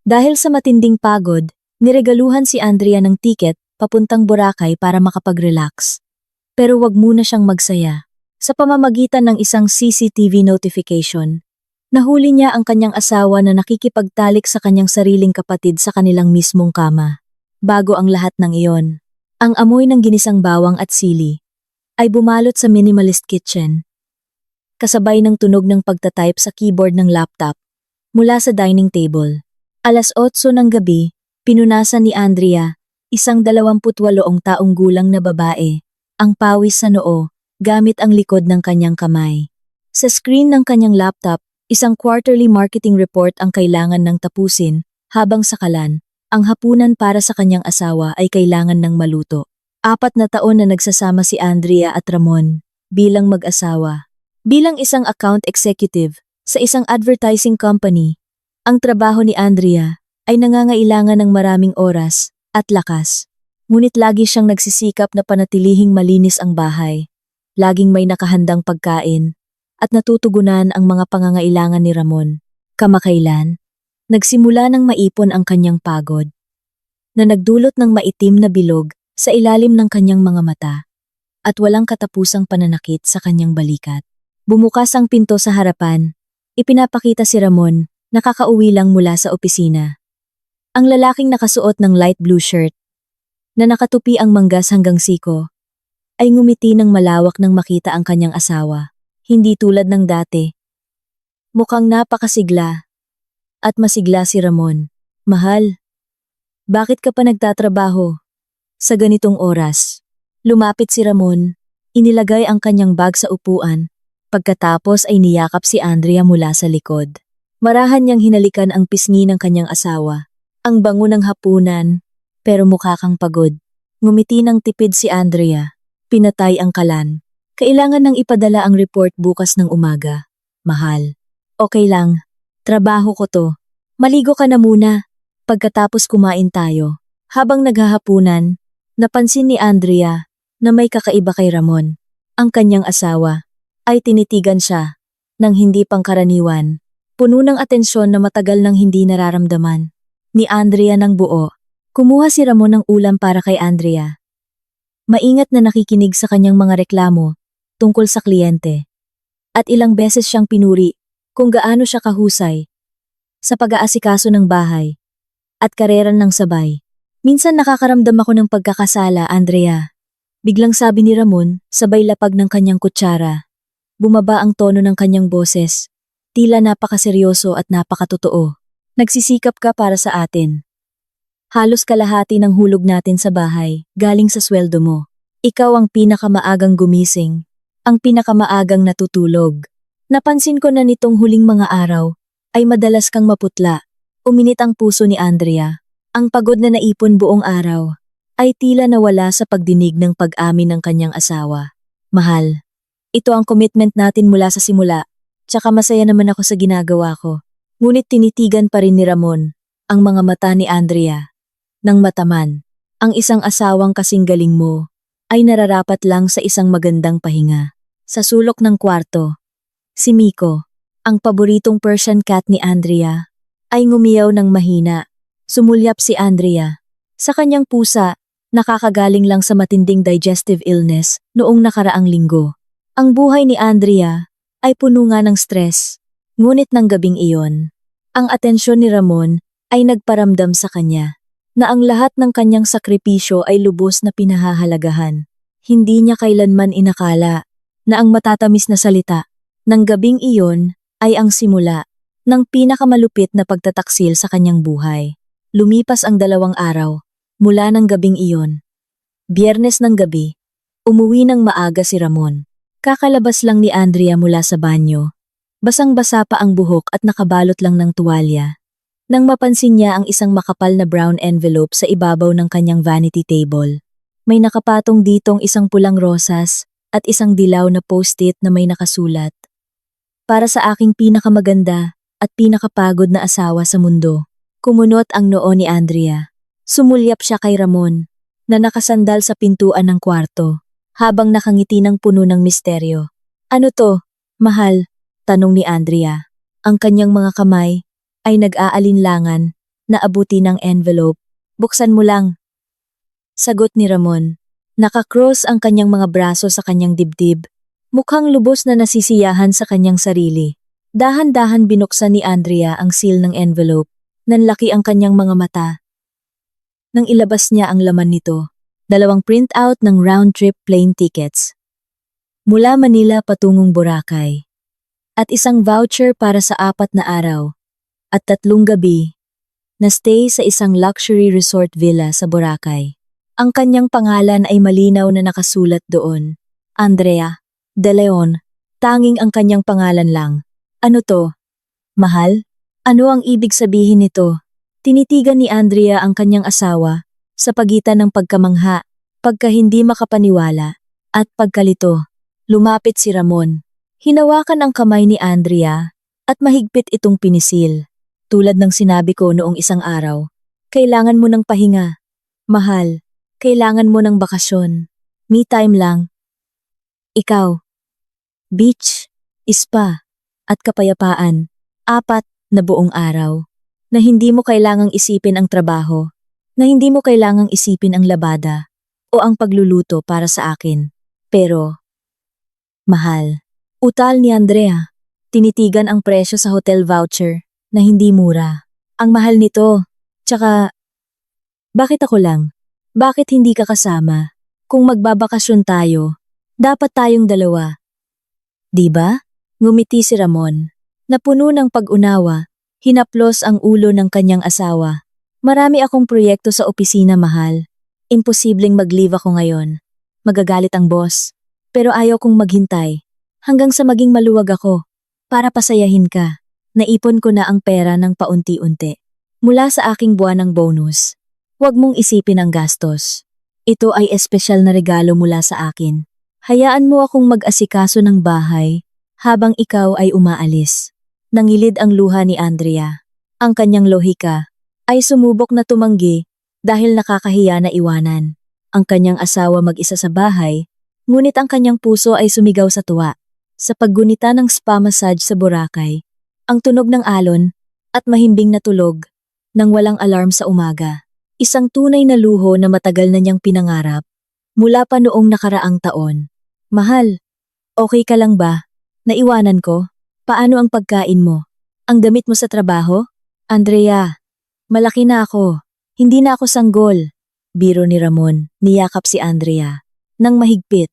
Dahil sa matinding pagod, niregaluhan si Andrea ng tiket papuntang Boracay para makapag-relax. Pero wag muna siyang magsaya. Sa pamamagitan ng isang CCTV notification, nahuli niya ang kanyang asawa na nakikipagtalik sa kanyang sariling kapatid sa kanilang mismong kama. Bago ang lahat ng iyon, ang amoy ng ginisang bawang at sili ay bumalot sa minimalist kitchen. Kasabay ng tunog ng pagtatype sa keyboard ng laptop mula sa dining table. 8:00 ng gabi, pinunasan ni Andrea, isang 28 taong gulang na babae, ang pawis sa noo gamit ang likod ng kanyang kamay. Sa screen ng kanyang laptop, isang quarterly marketing report ang kailangan ng tapusin, habang sa kalan, ang hapunan para sa kanyang asawa ay kailangan ng maluto. 4 na taon na nagsasama si Andrea at Ramon bilang mag-asawa. Bilang isang account executive sa isang advertising company, ang trabaho ni Andrea ay nangangailangan ng maraming oras at lakas. Ngunit lagi siyang nagsisikap na panatilihing malinis ang bahay. Laging may nakahandang pagkain at natutugunan ang mga pangangailangan ni Ramon. Kamakailan, nagsimula ng maipon ang kanyang pagod, na nagdulot ng maitim na bilog sa ilalim ng kanyang mga mata at walang katapusang pananakit sa kanyang balikat. Bumukas ang pinto sa harapan, ipinapakita si Ramon, nakakauwi lang mula sa opisina. Ang lalaking nakasuot ng light blue shirt, na nakatupi ang manggas hanggang siko, ay ngumiti ng malawak nang makita ang kanyang asawa. Hindi tulad ng dati. Mukhang napakasigla. At masigla si Ramon. Mahal, bakit ka pa nagtatrabaho? Sa ganitong oras, lumapit si Ramon, inilagay ang kanyang bag sa upuan, pagkatapos ay niyakap si Andrea mula sa likod. Marahan niyang hinalikan ang pisngi ng kanyang asawa. Ang bango ng hapunan, pero mukha kang pagod. Ngumiti ng tipid si Andrea. Pinatay ang kalan. Kailangan nang ipadala ang report bukas ng umaga. Mahal. Okay lang. Trabaho ko to. Maligo ka na muna. Pagkatapos kumain tayo. Habang naghahapunan, napansin ni Andrea na may kakaiba kay Ramon. Ang kanyang asawa ay tinitigan siya ng hindi pangkaraniwan. Puno ng atensyon na matagal nang hindi nararamdaman ni Andrea ng buo. Kumuha si Ramon ng ulam para kay Andrea. Maingat na nakikinig sa kanyang mga reklamo tungkol sa kliyente. At ilang beses siyang pinuri kung gaano siya kahusay sa pag-aasikaso ng bahay at kareran ng sabay. Minsan nakakaramdam ako ng pagkakasala, Andrea. Biglang sabi ni Ramon, sabay lapag ng kanyang kutsara. Bumaba ang tono ng kanyang boses. Tila napakaseryoso at napakatotoo. Nagsisikap ka para sa atin. Halos kalahati ng hulog natin sa bahay, galing sa sweldo mo. Ikaw ang pinakamaagang gumising, ang pinakamaagang natutulog. Napansin ko na nitong huling mga araw, ay madalas kang maputla. Uminit ang puso ni Andrea. Ang pagod na naipon buong araw, ay tila nawala sa pagdinig ng pag-amin ng kanyang asawa. Mahal, ito ang commitment natin mula sa simula. Tsaka masaya naman ako sa ginagawa ko. Ngunit tinitigan pa rin ni Ramon ang mga mata ni Andrea. Nang mataman, ang isang asawang kasing galing mo ay nararapat lang sa isang magandang pahinga. Sa sulok ng kwarto, si Miko, ang paboritong Persian cat ni Andrea, ay ngumiyaw ng mahina. Sumulyap si Andrea. Sa kanyang pusa, nakakagaling lang sa matinding digestive illness noong nakaraang linggo. Ang buhay ni Andrea ay puno nga ng stress. Ngunit ng gabing iyon, ang atensyon ni Ramon ay nagparamdam sa kanya na ang lahat ng kanyang sakripisyo ay lubos na pinahahalagahan. Hindi niya kailanman inakala na ang matatamis na salita ng gabing iyon ay ang simula ng pinakamalupit na pagtataksil sa kanyang buhay. Lumipas ang 2 araw mula ng gabing iyon. Biyernes ng gabi, umuwi ng maaga si Ramon. Kakalabas lang ni Andrea mula sa banyo. Basang-basa pa ang buhok at nakabalot lang ng tuwalya. Nang mapansin niya ang isang makapal na brown envelope sa ibabaw ng kanyang vanity table. May nakapatong ditong isang pulang rosas at isang dilaw na post-it na may nakasulat. Para sa aking pinakamaganda at pinakapagod na asawa sa mundo. Kumunot ang noo ni Andrea. Sumulyap siya kay Ramon, na nakasandal sa pintuan ng kwarto. Habang nakangiti ng puno ng misteryo. Ano to, mahal? Tanong ni Andrea. Ang kanyang mga kamay ay nag-aalinlangan naabuti ng envelope. Buksan mo lang. Sagot ni Ramon. Nakakross ang kanyang mga braso sa kanyang dibdib. Mukhang lubos na nasisiyahan sa kanyang sarili. Dahan-dahan binuksan ni Andrea ang seal ng envelope. Nanlaki ang kanyang mga mata. Nang ilabas niya ang laman nito, 2 printout ng round-trip plane tickets. Mula Manila patungong Boracay. At isang voucher para sa 4 na araw. At 3 gabi na stay sa isang luxury resort villa sa Boracay. Ang kanyang pangalan ay malinaw na nakasulat doon. Andrea De Leon. Tanging ang kanyang pangalan lang. Ano to? Mahal? Ano ang ibig sabihin nito? Tinitigan ni Andrea ang kanyang asawa sa pagitan ng pagkamangha, pagka hindi makapaniwala, at pagkalito. Lumapit si Ramon. Hinawakan ang kamay ni Andrea at mahigpit itong pinisil. Tulad ng sinabi ko noong isang araw, kailangan mo ng pahinga. Mahal, kailangan mo ng bakasyon. Me time lang. Ikaw. Beach, spa, at kapayapaan. 4 na buong araw. Na hindi mo kailangang isipin ang trabaho. Na hindi mo kailangang isipin ang labada. O ang pagluluto para sa akin. Pero, mahal. Utal ni Andrea. Tinitigan ang presyo sa hotel voucher na hindi mura. Ang mahal nito. Tsaka, bakit ako lang? Bakit hindi ka kasama? Kung magbabakasyon tayo, dapat tayong 2. Di ba? Ngumiti si Ramon. Napuno ng pag-unawa, hinaplos ang ulo ng kanyang asawa. Marami akong proyekto sa opisina, mahal. Imposibleng mag-leave ako ngayon. Magagalit ang boss. Pero ayaw kong maghintay. Hanggang sa maging maluwag ako. Para pasayahin ka. Naipon ko na ang pera ng paunti-unti. Mula sa aking buwanang bonus. Huwag mong isipin ang gastos. Ito ay espesyal na regalo mula sa akin. Hayaan mo akong mag-asikaso ng bahay habang ikaw ay umaalis. Nangilid ang luha ni Andrea. Ang kanyang lohika ay sumubok na tumanggi dahil nakakahiya na iwanan. Ang kanyang asawa mag-isa sa bahay, ngunit ang kanyang puso ay sumigaw sa tuwa. Sa paggunita ng spa massage sa Boracay, ang tunog ng alon at mahimbing na tulog nang walang alarm sa umaga. Isang tunay na luho na matagal na niyang pinangarap mula pa noong nakaraang taon. Mahal, okay ka lang ba? Naiwanan ko? Paano ang pagkain mo? Ang damit mo sa trabaho? Andrea, malaki na ako. Hindi na ako sanggol. Biro ni Ramon, niyakap si Andrea. Nang mahigpit.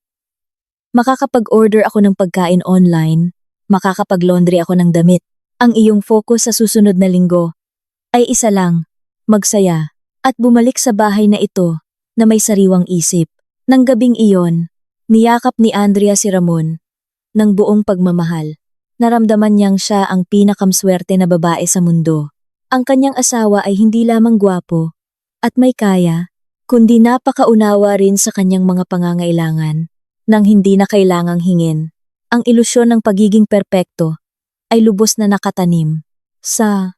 Makakapag-order ako ng pagkain online, makakapag-laundry ako ng damit. Ang iyong focus sa susunod na linggo ay isa lang, magsaya, at bumalik sa bahay na ito na may sariwang isip. Nang gabing iyon, niyakap ni Andrea si Ramon ng buong pagmamahal. Naramdaman niyang siya ang pinakamswerte na babae sa mundo. Ang kanyang asawa ay hindi lamang gwapo at may kaya, kundi napakaunawa rin sa kanyang mga pangangailangan nang hindi na kailangang hingin. Ang ilusyon ng pagiging perpekto ay lubos na nakatanim sa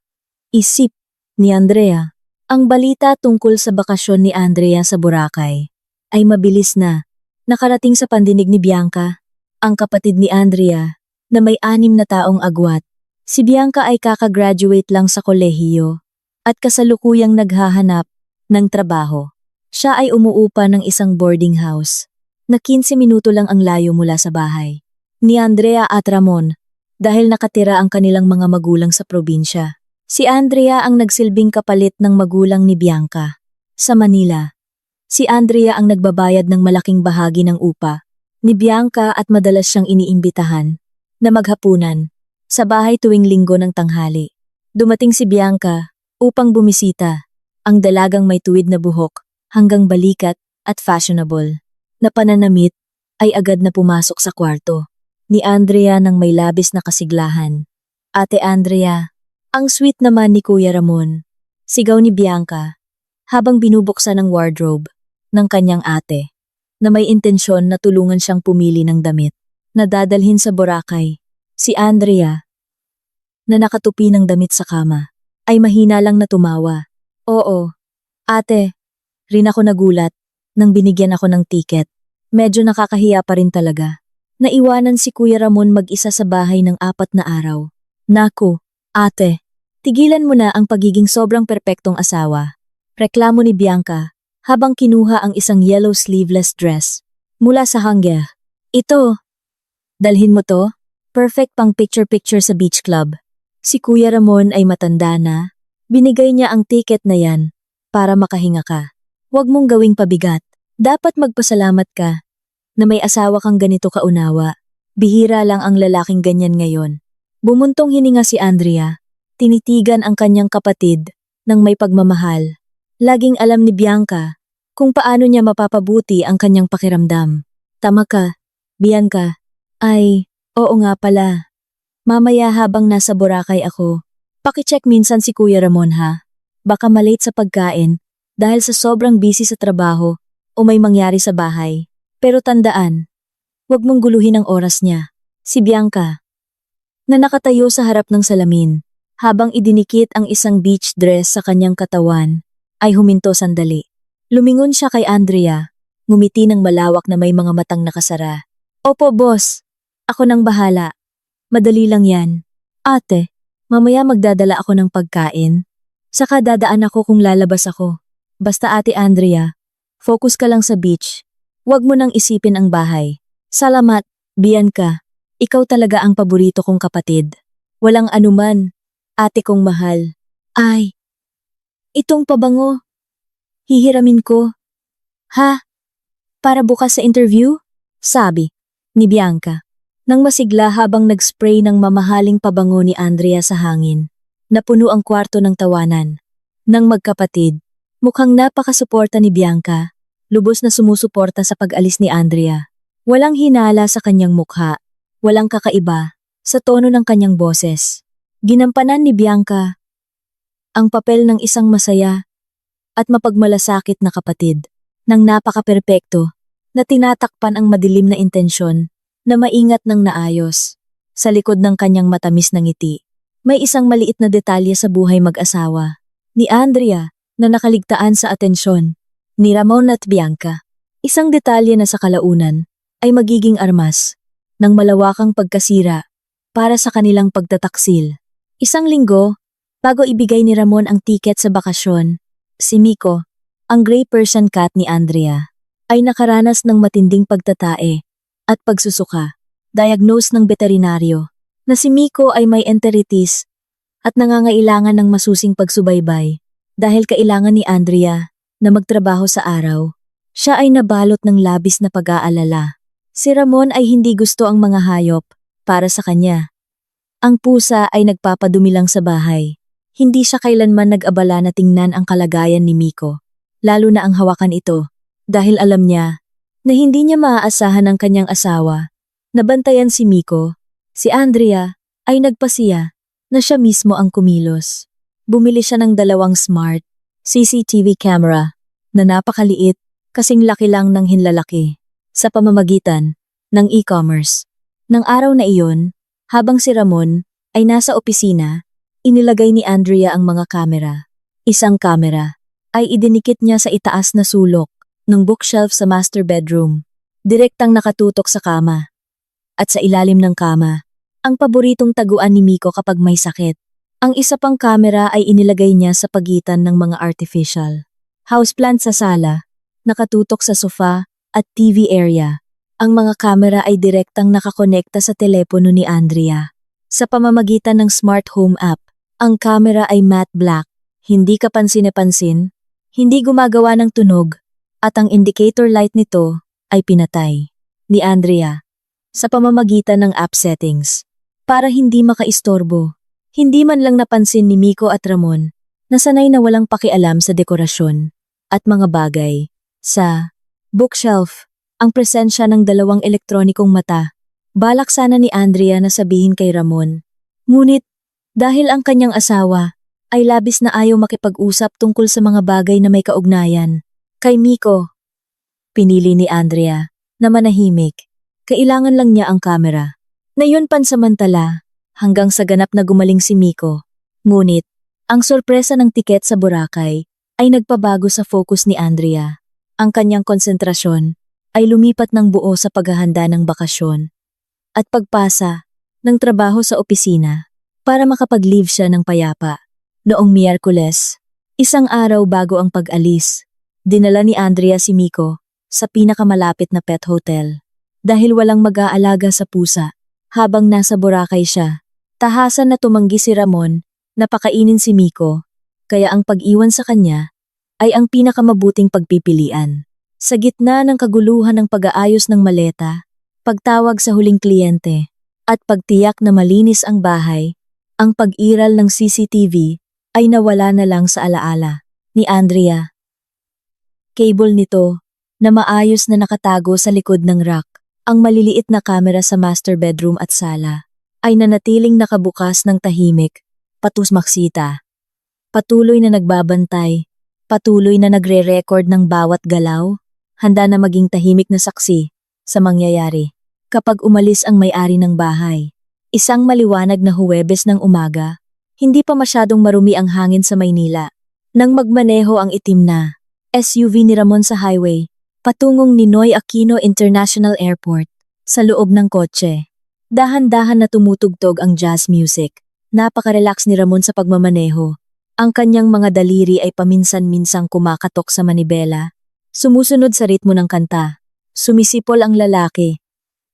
isip ni Andrea. Ang balita tungkol sa bakasyon ni Andrea sa Boracay ay mabilis na nakarating sa pandinig ni Bianca, ang kapatid ni Andrea, na may 6 na taong agwat. Si Bianca ay kakagraduate lang sa kolehiyo at kasalukuyang naghahanap ng trabaho. Siya ay umuupa ng isang boarding house na 15 minuto lang ang layo mula sa bahay ni Andrea at Ramon dahil nakatira ang kanilang mga magulang sa probinsya. Si Andrea ang nagsilbing kapalit ng magulang ni Bianca. Sa Manila, si Andrea ang nagbabayad ng malaking bahagi ng upa ni Bianca at madalas siyang iniimbitahan na maghapunan sa bahay tuwing linggo ng tanghali. Dumating si Bianca upang bumisita, ang dalagang may tuwid na buhok hanggang balikat at fashionable na pananamit ay agad na pumasok sa kwarto ni Andrea nang may labis na kasiglahan. Ate Andrea, ang sweet naman ni Kuya Ramon, sigaw ni Bianca habang binubuksan ang wardrobe ng kanyang ate na may intensyon na tulungan siyang pumili ng damit na dadalhin sa Boracay. Si Andrea, na nakatupi ng damit sa kama, ay mahina lang na tumawa. Oo, ate, rin ako nagulat nang binigyan ako ng tiket. Medyo nakakahiya pa rin talaga. Naiwanan si Kuya Ramon mag-isa sa bahay ng 4 na araw. Naku, ate, Tigilan mo na ang pagiging sobrang perpektong asawa. Reklamo ni Bianca habang kinuha ang isang yellow sleeveless dress mula sa hanger. Ito, dalhin mo to. Perfect pang picture-picture sa beach club. Si Kuya Ramon ay matanda na. Binigay niya ang ticket na yan para makahinga ka. Huwag mong gawing pabigat. Dapat magpasalamat ka na may asawa kang ganito kaunawa. Bihira lang ang lalaking ganyan ngayon. Bumuntong hininga si Andrea. Tinitigan ang kanyang kapatid ng may pagmamahal. Laging alam ni Bianca kung paano niya mapapabuti ang kanyang pakiramdam. Tama ka, Bianca. Ay, oo nga pala. Mamaya habang nasa Boracay ako, pakicheck minsan si Kuya Ramon ha. Baka malate sa pagkain dahil sa sobrang busy sa trabaho o may mangyari sa bahay. Pero tandaan, huwag mong guluhin ang oras niya. Si Bianca, na nakatayo sa harap ng salamin, habang idinikit ang isang beach dress sa kanyang katawan, ay huminto sandali. Lumingon siya kay Andrea, ngumiti ng malawak na may mga matang nakasara. Opo boss, ako nang bahala. Madali lang yan. Ate, mamaya magdadala ako ng pagkain. Saka dadaan ako kung lalabas ako. Basta Ate Andrea, focus ka lang sa beach. Huwag mo nang isipin ang bahay. Salamat, Bianca. Ikaw talaga ang paborito kong kapatid. Walang anuman. Ate kong mahal. Ay, itong pabango. Hihiramin ko. Ha? Para bukas sa interview? Sabi ni Bianca. Nang masigla habang nag-spray ng mamahaling pabango ni Andrea sa hangin. Napuno ang kwarto ng tawanan. Nang magkapatid, mukhang napakasuporta ni Bianca. Lubos na sumusuporta sa pag-alis ni Andrea. Walang hinala sa kanyang mukha. Walang kakaiba sa tono ng kanyang boses. Ginampanan ni Bianca ang papel ng isang masaya at mapagmalasakit na kapatid ng napaka-perpekto na tinatakpan ang madilim na intensyon na maingat ng naayos. Sa likod ng kanyang matamis na ngiti, may isang maliit na detalye sa buhay mag-asawa ni Andrea na nakaligtaan sa atensyon ni Ramon at Bianca. Isang detalye na sa kalaunan ay magiging armas ng malawakang pagkasira para sa kanilang pagtataksil. Isang linggo, bago ibigay ni Ramon ang tiket sa bakasyon, si Miko, ang Grey Persian cat ni Andrea, ay nakaranas ng matinding pagtatae at pagsusuka. Diagnose ng veterinaryo na si Miko ay may enteritis at nangangailangan ng masusing pagsubaybay dahil kailangan ni Andrea na magtrabaho sa araw. Siya ay nabalot ng labis na pag-aalala. Si Ramon ay hindi gusto ang mga hayop para sa kanya. Ang pusa ay nagpapadumi lang sa bahay. Hindi siya kailanman nag-abala na tingnan ang kalagayan ni Miko, lalo na ang hawakan ito, dahil alam niya na hindi niya maaasahan ang kanyang asawa. Nabantayan si Miko, si Andrea ay nagpasiya na siya mismo ang kumilos. Bumili siya ng 2 smart CCTV camera na napakaliit kasing laki lang ng hinlalaki sa pamamagitan ng e-commerce. Nang araw na iyon, habang si Ramon ay nasa opisina, inilagay ni Andrea ang mga kamera. Isang kamera ay idinikit niya sa itaas na sulok ng bookshelf sa master bedroom, direktang nakatutok sa kama. At sa ilalim ng kama, ang paboritong taguan ni Miko kapag may sakit. Ang isa pang kamera ay inilagay niya sa pagitan ng mga artificial houseplant sa sala, nakatutok sa sofa at TV area. Ang mga kamera ay direktang nakakonekta sa telepono ni Andrea. Sa pamamagitan ng smart home app, ang kamera ay matte black, hindi kapansin-pansin, hindi gumagawa ng tunog, at ang indicator light nito ay pinatay ni Andrea sa pamamagitan ng app settings para hindi makaistorbo. Hindi man lang napansin ni Miko at Ramon na sanay na walang pakialam sa dekorasyon at mga bagay sa bookshelf. Ang presensya ng 2 elektronikong mata. Balak sana ni Andrea na sabihin kay Ramon. Ngunit, dahil ang kanyang asawa ay labis na ayaw makipag-usap tungkol sa mga bagay na may kaugnayan kay Miko, pinili ni Andrea na manahimik. Kailangan lang niya ang kamera. Na yun pansamantala, hanggang sa ganap na gumaling si Miko. Ngunit, ang sorpresa ng tiket sa Boracay ay nagpabago sa focus ni Andrea. Ang kanyang konsentrasyon ay lumipat ng buo sa paghahanda ng bakasyon at pagpasa ng trabaho sa opisina para makapag-leave siya ng payapa. Noong Miyerkules, isang araw bago ang pag-alis, dinala ni Andrea si Miko sa pinakamalapit na pet hotel. Dahil walang mag-aalaga sa pusa, habang nasa Boracay siya, tahasan na tumanggi si Ramon na pakainin si Miko, kaya ang pag-iwan sa kanya ay ang pinakamabuting pagpipilian. Sa gitna ng kaguluhan ng pag-aayos ng maleta, pagtawag sa huling kliyente, at pagtiyak na malinis ang bahay, ang pag-iral ng CCTV ay nawala na lang sa alaala ni Andrea. Cable nito na maayos na nakatago sa likod ng rack, ang maliliit na kamera sa master bedroom at sala, ay nanatiling nakabukas ng tahimik, patusmaksita. Patuloy na nagbabantay, patuloy na nagre-record ng bawat galaw, handa na maging tahimik na saksi sa mangyayari. Kapag umalis ang may-ari ng bahay, isang maliwanag na Huwebes ng umaga, hindi pa masyadong marumi ang hangin sa Maynila. Nang magmaneho ang itim na SUV ni Ramon sa highway, patungong Ninoy Aquino International Airport, sa loob ng kotse. Dahan-dahan na tumutugtog ang jazz music. Napaka-relax ni Ramon sa pagmamaneho. Ang kanyang mga daliri ay paminsan-minsang kumakatok sa manibela. Sumusunod sa ritmo ng kanta. Sumisipol ang lalaki.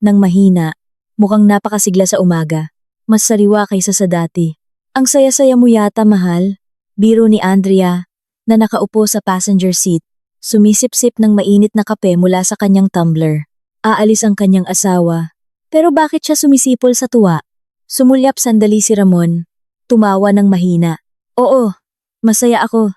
Nang mahina, mukhang napakasigla sa umaga. Mas sariwa kaysa sa dati. Ang saya-saya mo yata, mahal. Biro ni Andrea, na nakaupo sa passenger seat. Sumisip-sip ng mainit na kape mula sa kanyang tumbler. Aalis ang kanyang asawa. Pero bakit siya sumisipol sa tuwa? Sumulyap sandali si Ramon. Tumawa ng mahina. Oo, masaya ako.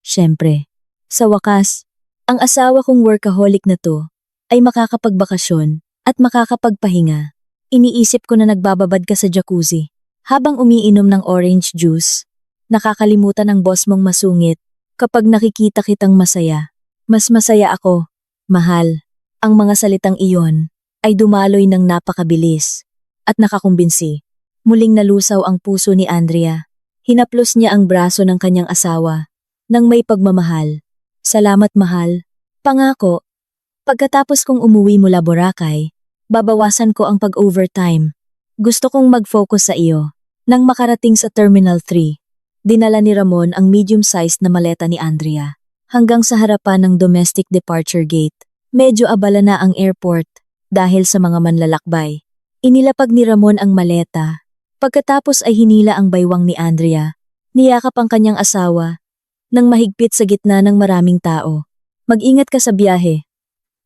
Siyempre, sa wakas, ang asawa kong workaholic na to ay makakapagbakasyon at makakapagpahinga. Iniisip ko na nagbababad ka sa jacuzzi habang umiinom ng orange juice. Nakakalimutan ng boss mong masungit kapag nakikita kitang masaya. Mas masaya ako, mahal. Ang mga salitang iyon ay dumaloy ng napakabilis at nakakumbinsi. Muling nalusaw ang puso ni Andrea. Hinaplos niya ang braso ng kanyang asawa nang may pagmamahal. Salamat, mahal. Pangako, pagkatapos kong umuwi mula Boracay, babawasan ko ang pag-overtime. Gusto kong mag-focus sa iyo. Nang makarating sa Terminal 3, dinala ni Ramon ang medium-sized na maleta ni Andrea hanggang sa harapan ng domestic departure gate. Medyo abala na ang airport dahil sa mga manlalakbay. Inilapag ni Ramon ang maleta. Pagkatapos ay hinila ang baywang ni Andrea. Niyakap ang kanyang asawa nang mahigpit sa gitna ng maraming tao. Mag-ingat ka sa biyahe.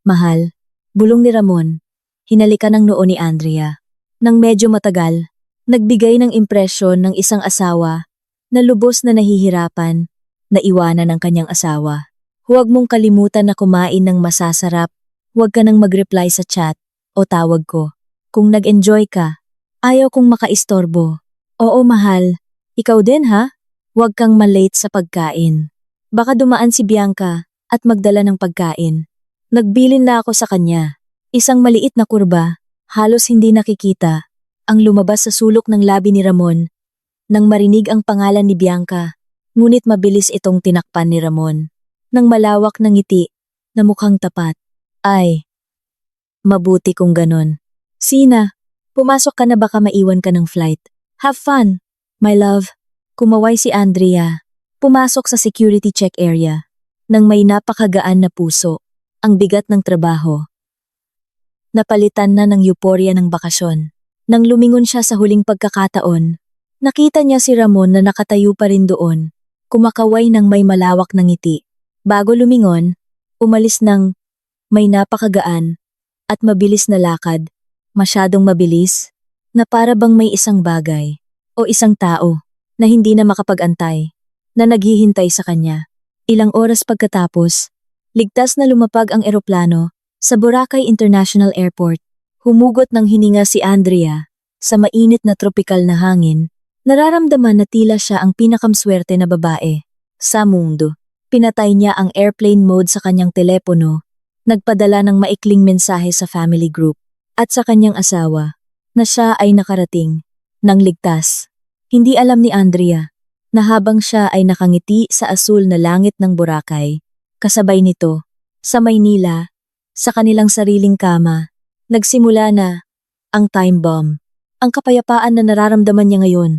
Mahal, bulong ni Ramon. Hinalikan ng noo ni Andrea. Nang medyo matagal, nagbigay ng impresyon ng isang asawa na lubos na nahihirapan na iwanan ng kanyang asawa. Huwag mong kalimutan na kumain ng masasarap. Huwag ka nang mag-reply sa chat o tawag ko. Kung nag-enjoy ka, ayaw kong makaistorbo. Oo, mahal. Ikaw din, ha? Huwag kang malate sa pagkain. Baka dumaan si Bianca at magdala ng pagkain. Nagbilin na ako sa kanya. Isang maliit na kurba, halos hindi nakikita, ang lumabas sa sulok ng labi ni Ramon. Nang marinig ang pangalan ni Bianca, ngunit mabilis itong tinakpan ni Ramon. Nang malawak na ngiti, na mukhang tapat. Ay, mabuti kung ganon. Sina, pumasok ka na, baka maiwan ka ng flight. Have fun, my love. Kumaway si Andrea. Pumasok sa security check area. Nang may napakagaan na puso, ang bigat ng trabaho. Napalitan na ng euporya ng bakasyon. Nang lumingon siya sa huling pagkakataon, nakita niya si Ramon na nakatayo pa rin doon, kumakaway ng may malawak na ngiti. Bago lumingon, umalis ng may napakagaan at mabilis na lakad, masyadong mabilis, na para bang may isang bagay o isang tao na hindi na makapag-antay, na naghihintay sa kanya. Ilang oras pagkatapos, ligtas na lumapag ang eroplano sa Boracay International Airport. Humugot ng hininga si Andrea sa mainit na tropikal na hangin. Nararamdaman na tila siya ang pinakamswerte na babae sa mundo. Pinatay niya ang airplane mode sa kanyang telepono, nagpadala ng maikling mensahe sa family group at sa kanyang asawa na siya ay nakarating ng ligtas. Hindi alam ni Andrea na habang siya ay nakangiti sa asul na langit ng Boracay, kasabay nito, sa Maynila, sa kanilang sariling kama, nagsimula na ang time bomb. Ang kapayapaan na nararamdaman niya ngayon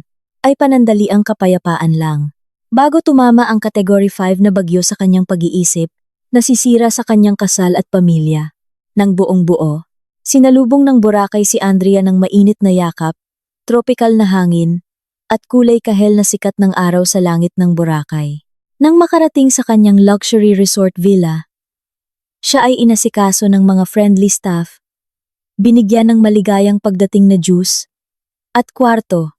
ay panandaliang kapayapaan lang. Bago tumama ang Category 5 na bagyo sa kanyang pag-iisip, nasisira sa kanyang kasal at pamilya. Nang buong buo, sinalubong ng Boracay si Andrea ng mainit na yakap, tropical na hangin, at kulay kahel na sikat ng araw sa langit ng Boracay. Nang makarating sa kanyang luxury resort villa, siya ay inasikaso ng mga friendly staff, binigyan ng maligayang pagdating na juice, at kwarto,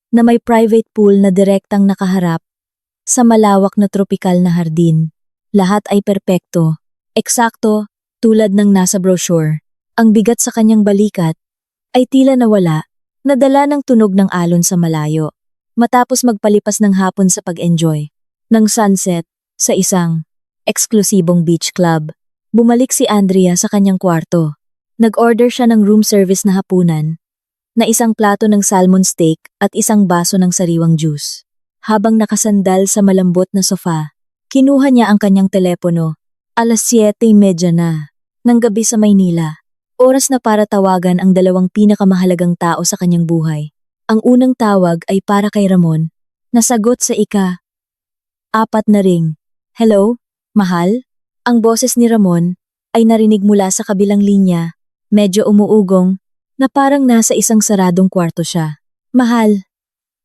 na may private pool na direktang nakaharap sa malawak na tropikal na hardin. Lahat ay perpekto, eksakto, tulad ng nasa brochure. Ang bigat sa kanyang balikat ay tila nawala, nadala ng tunog ng alon sa malayo. Matapos magpalipas ng hapon sa pag-enjoy ng sunset sa isang eksklusibong beach club, bumalik si Andrea sa kanyang kwarto. Nag-order siya ng room service na hapunan, na isang plato ng salmon steak at isang baso ng sariwang juice. Habang nakasandal sa malambot na sofa, kinuha niya ang kanyang telepono. 7:30 na ng gabi sa Maynila. Oras na para tawagan ang dalawang pinakamahalagang tao sa kanyang buhay. Ang unang tawag ay para kay Ramon. Nasagot sa ika-4 na ring. Hello, mahal? Ang boses ni Ramon ay narinig mula sa kabilang linya, medyo umuugong, na parang nasa isang saradong kwarto siya. Mahal,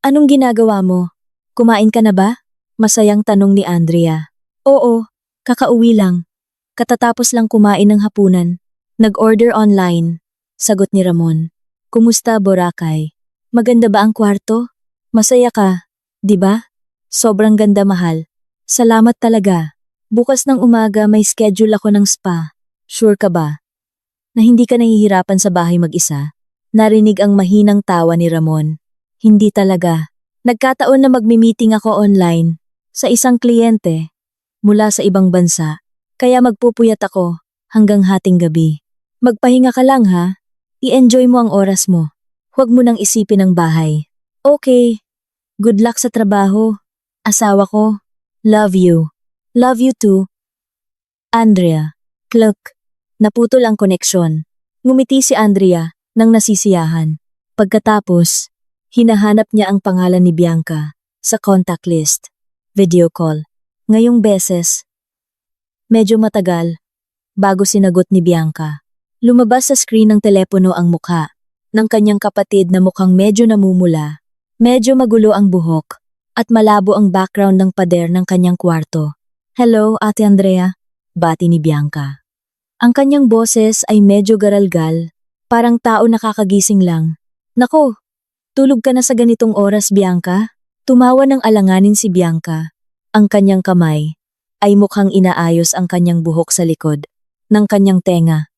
anong ginagawa mo? Kumain ka na ba? Masayang tanong ni Andrea. Oo, kakauwi lang. Katatapos lang kumain ng hapunan. Nag-order online. Sagot ni Ramon. Kumusta, Boracay? Maganda ba ang kwarto? Masaya ka, di ba? Sobrang ganda, mahal. Salamat talaga. Bukas ng umaga may schedule ako ng spa. Sure ka ba? Na hindi ka nahihirapan sa bahay mag-isa? Narinig ang mahinang tawa ni Ramon. Hindi talaga. Nagkataon na magmi-meeting ako online sa isang kliyente mula sa ibang bansa. Kaya magpupuyat ako hanggang hating gabi. Magpahinga ka lang ha. I-enjoy mo ang oras mo. Huwag mo nang isipin ang bahay. Okay. Good luck sa trabaho. Asawa ko. Love you. Love you too. Andrea. Kluk. Naputol ang koneksyon. Ngumiti si Andrea nang nasisiyahan. Pagkatapos, hinahanap niya ang pangalan ni Bianca sa contact list. Video call. Ngayong beses, medyo matagal, bago sinagot ni Bianca. Lumabas sa screen ng telepono ang mukha ng kanyang kapatid na mukhang medyo namumula, medyo magulo ang buhok, at malabo ang background ng pader ng kanyang kwarto. Hello, Ate Andrea, bati ni Bianca. Ang kanyang boses ay medyo garalgal, parang tao nakakagising lang. Nako, tulog ka na sa ganitong oras, Bianca? Tumawa ng alanganin si Bianca. Ang kanyang kamay ay mukhang inaayos ang kanyang buhok sa likod ng kanyang tenga.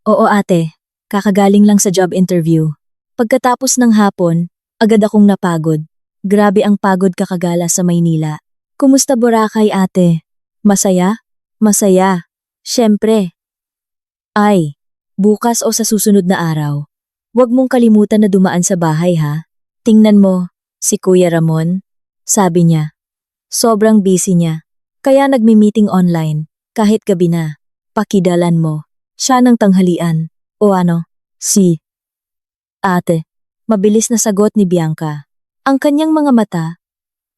Oo ate, kakagaling lang sa job interview. Pagkatapos ng hapon, agad akong napagod. Grabe ang pagod kakagala sa Maynila. Kumusta Boracay ate? Masaya? Masaya. Siyempre. Ay, bukas o sa susunod na araw. Huwag mong kalimutan na dumaan sa bahay ha. Tingnan mo, si Kuya Ramon. Sabi niya. Sobrang busy niya. Kaya nagmi-meeting online, kahit gabi na. Pakidalan mo. Siya ng tanghalian. O ano? Si. Ate. Mabilis na sagot ni Bianca. Ang kanyang mga mata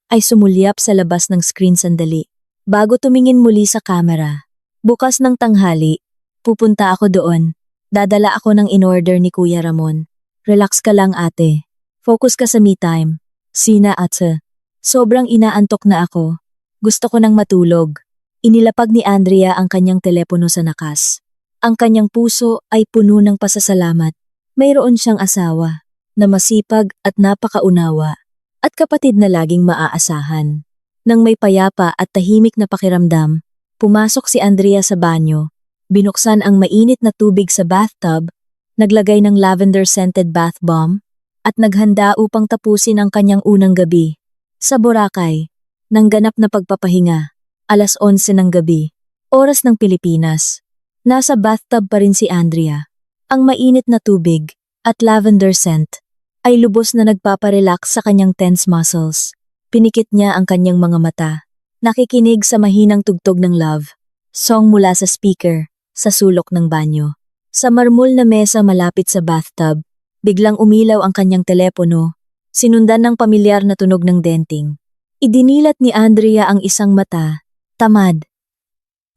ay sumulyap sa labas ng screen sandali. Bago tumingin muli sa kamera. Bukas ng tanghali, pupunta ako doon. Dadala ako ng in-order ni Kuya Ramon. Relax ka lang ate. Focus ka sa me time. Sina ate. Sobrang inaantok na ako. Gusto ko nang matulog. Inilapag ni Andrea ang kanyang telepono sa nakas. Ang kanyang puso ay puno ng pasasalamat. Mayroon siyang asawa na masipag at napakaunawa at kapatid na laging maaasahan. Nang may payapa at tahimik na pakiramdam, pumasok si Andrea sa banyo. Binuksan ang mainit na tubig sa bathtub, naglagay ng lavender-scented bath bomb, at naghanda upang tapusin ang kanyang unang gabi. Sa Boracay, nang ganap na pagpapahinga, 11:00 ng gabi, oras ng Pilipinas. Nasa bathtub pa rin si Andrea. Ang mainit na tubig at lavender scent ay lubos na nagpaparelax sa kanyang tense muscles. Pinikit niya ang kanyang mga mata, nakikinig sa mahinang tugtog ng love song mula sa speaker sa sulok ng banyo. Sa marmol na mesa malapit sa bathtub, biglang umilaw ang kanyang telepono Sinundan ng pamilyar na tunog ng denting. Idinilat ni Andrea ang isang mata, tamad.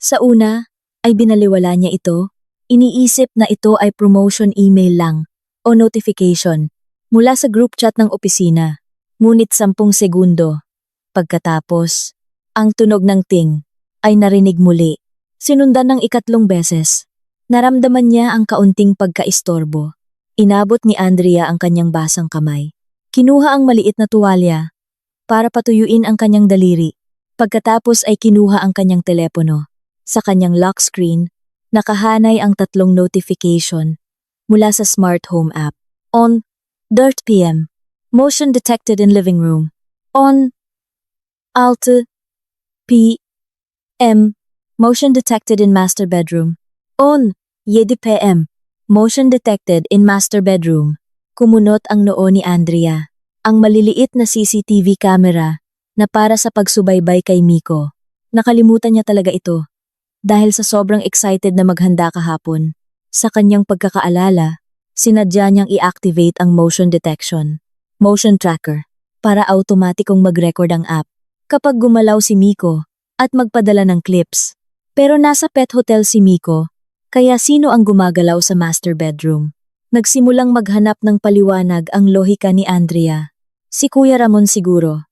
Sa una, ay binaliwala niya ito. Iniisip na ito ay promotion email lang o notification mula sa group chat ng opisina. Ngunit 10 segundo. Pagkatapos, ang tunog ng ting ay narinig muli. Sinundan ng 3 beses. Naramdaman niya ang kaunting pagkaistorbo. Inabot ni Andrea ang kanyang basang kamay. Kinuha ang maliit na tuwalya para patuyuin ang kanyang daliri. Pagkatapos ay kinuha ang kanyang telepono. Sa kanyang lock screen, nakahanay ang 3 notification mula sa smart home app. On, 3 p.m. Motion detected in living room. On, alt, p.m. Motion detected in master bedroom. On, 7 p.m. Motion detected in master bedroom. Kumunot ang noo ni Andrea. Ang maliliit na CCTV camera na para sa pagsubaybay kay Miko. Nakalimutan niya talaga ito. Dahil sa sobrang excited na maghanda kahapon. Sa kanyang pagkakaalala, sinadya niyang i-activate ang motion detection, motion tracker, para automatikong mag-record ang app kapag gumalaw si Miko at magpadala ng clips. Pero nasa pet hotel si Miko, kaya sino ang gumagalaw sa master bedroom? Nagsimulang maghanap ng paliwanag ang lohika ni Andrea. Si Kuya Ramon siguro.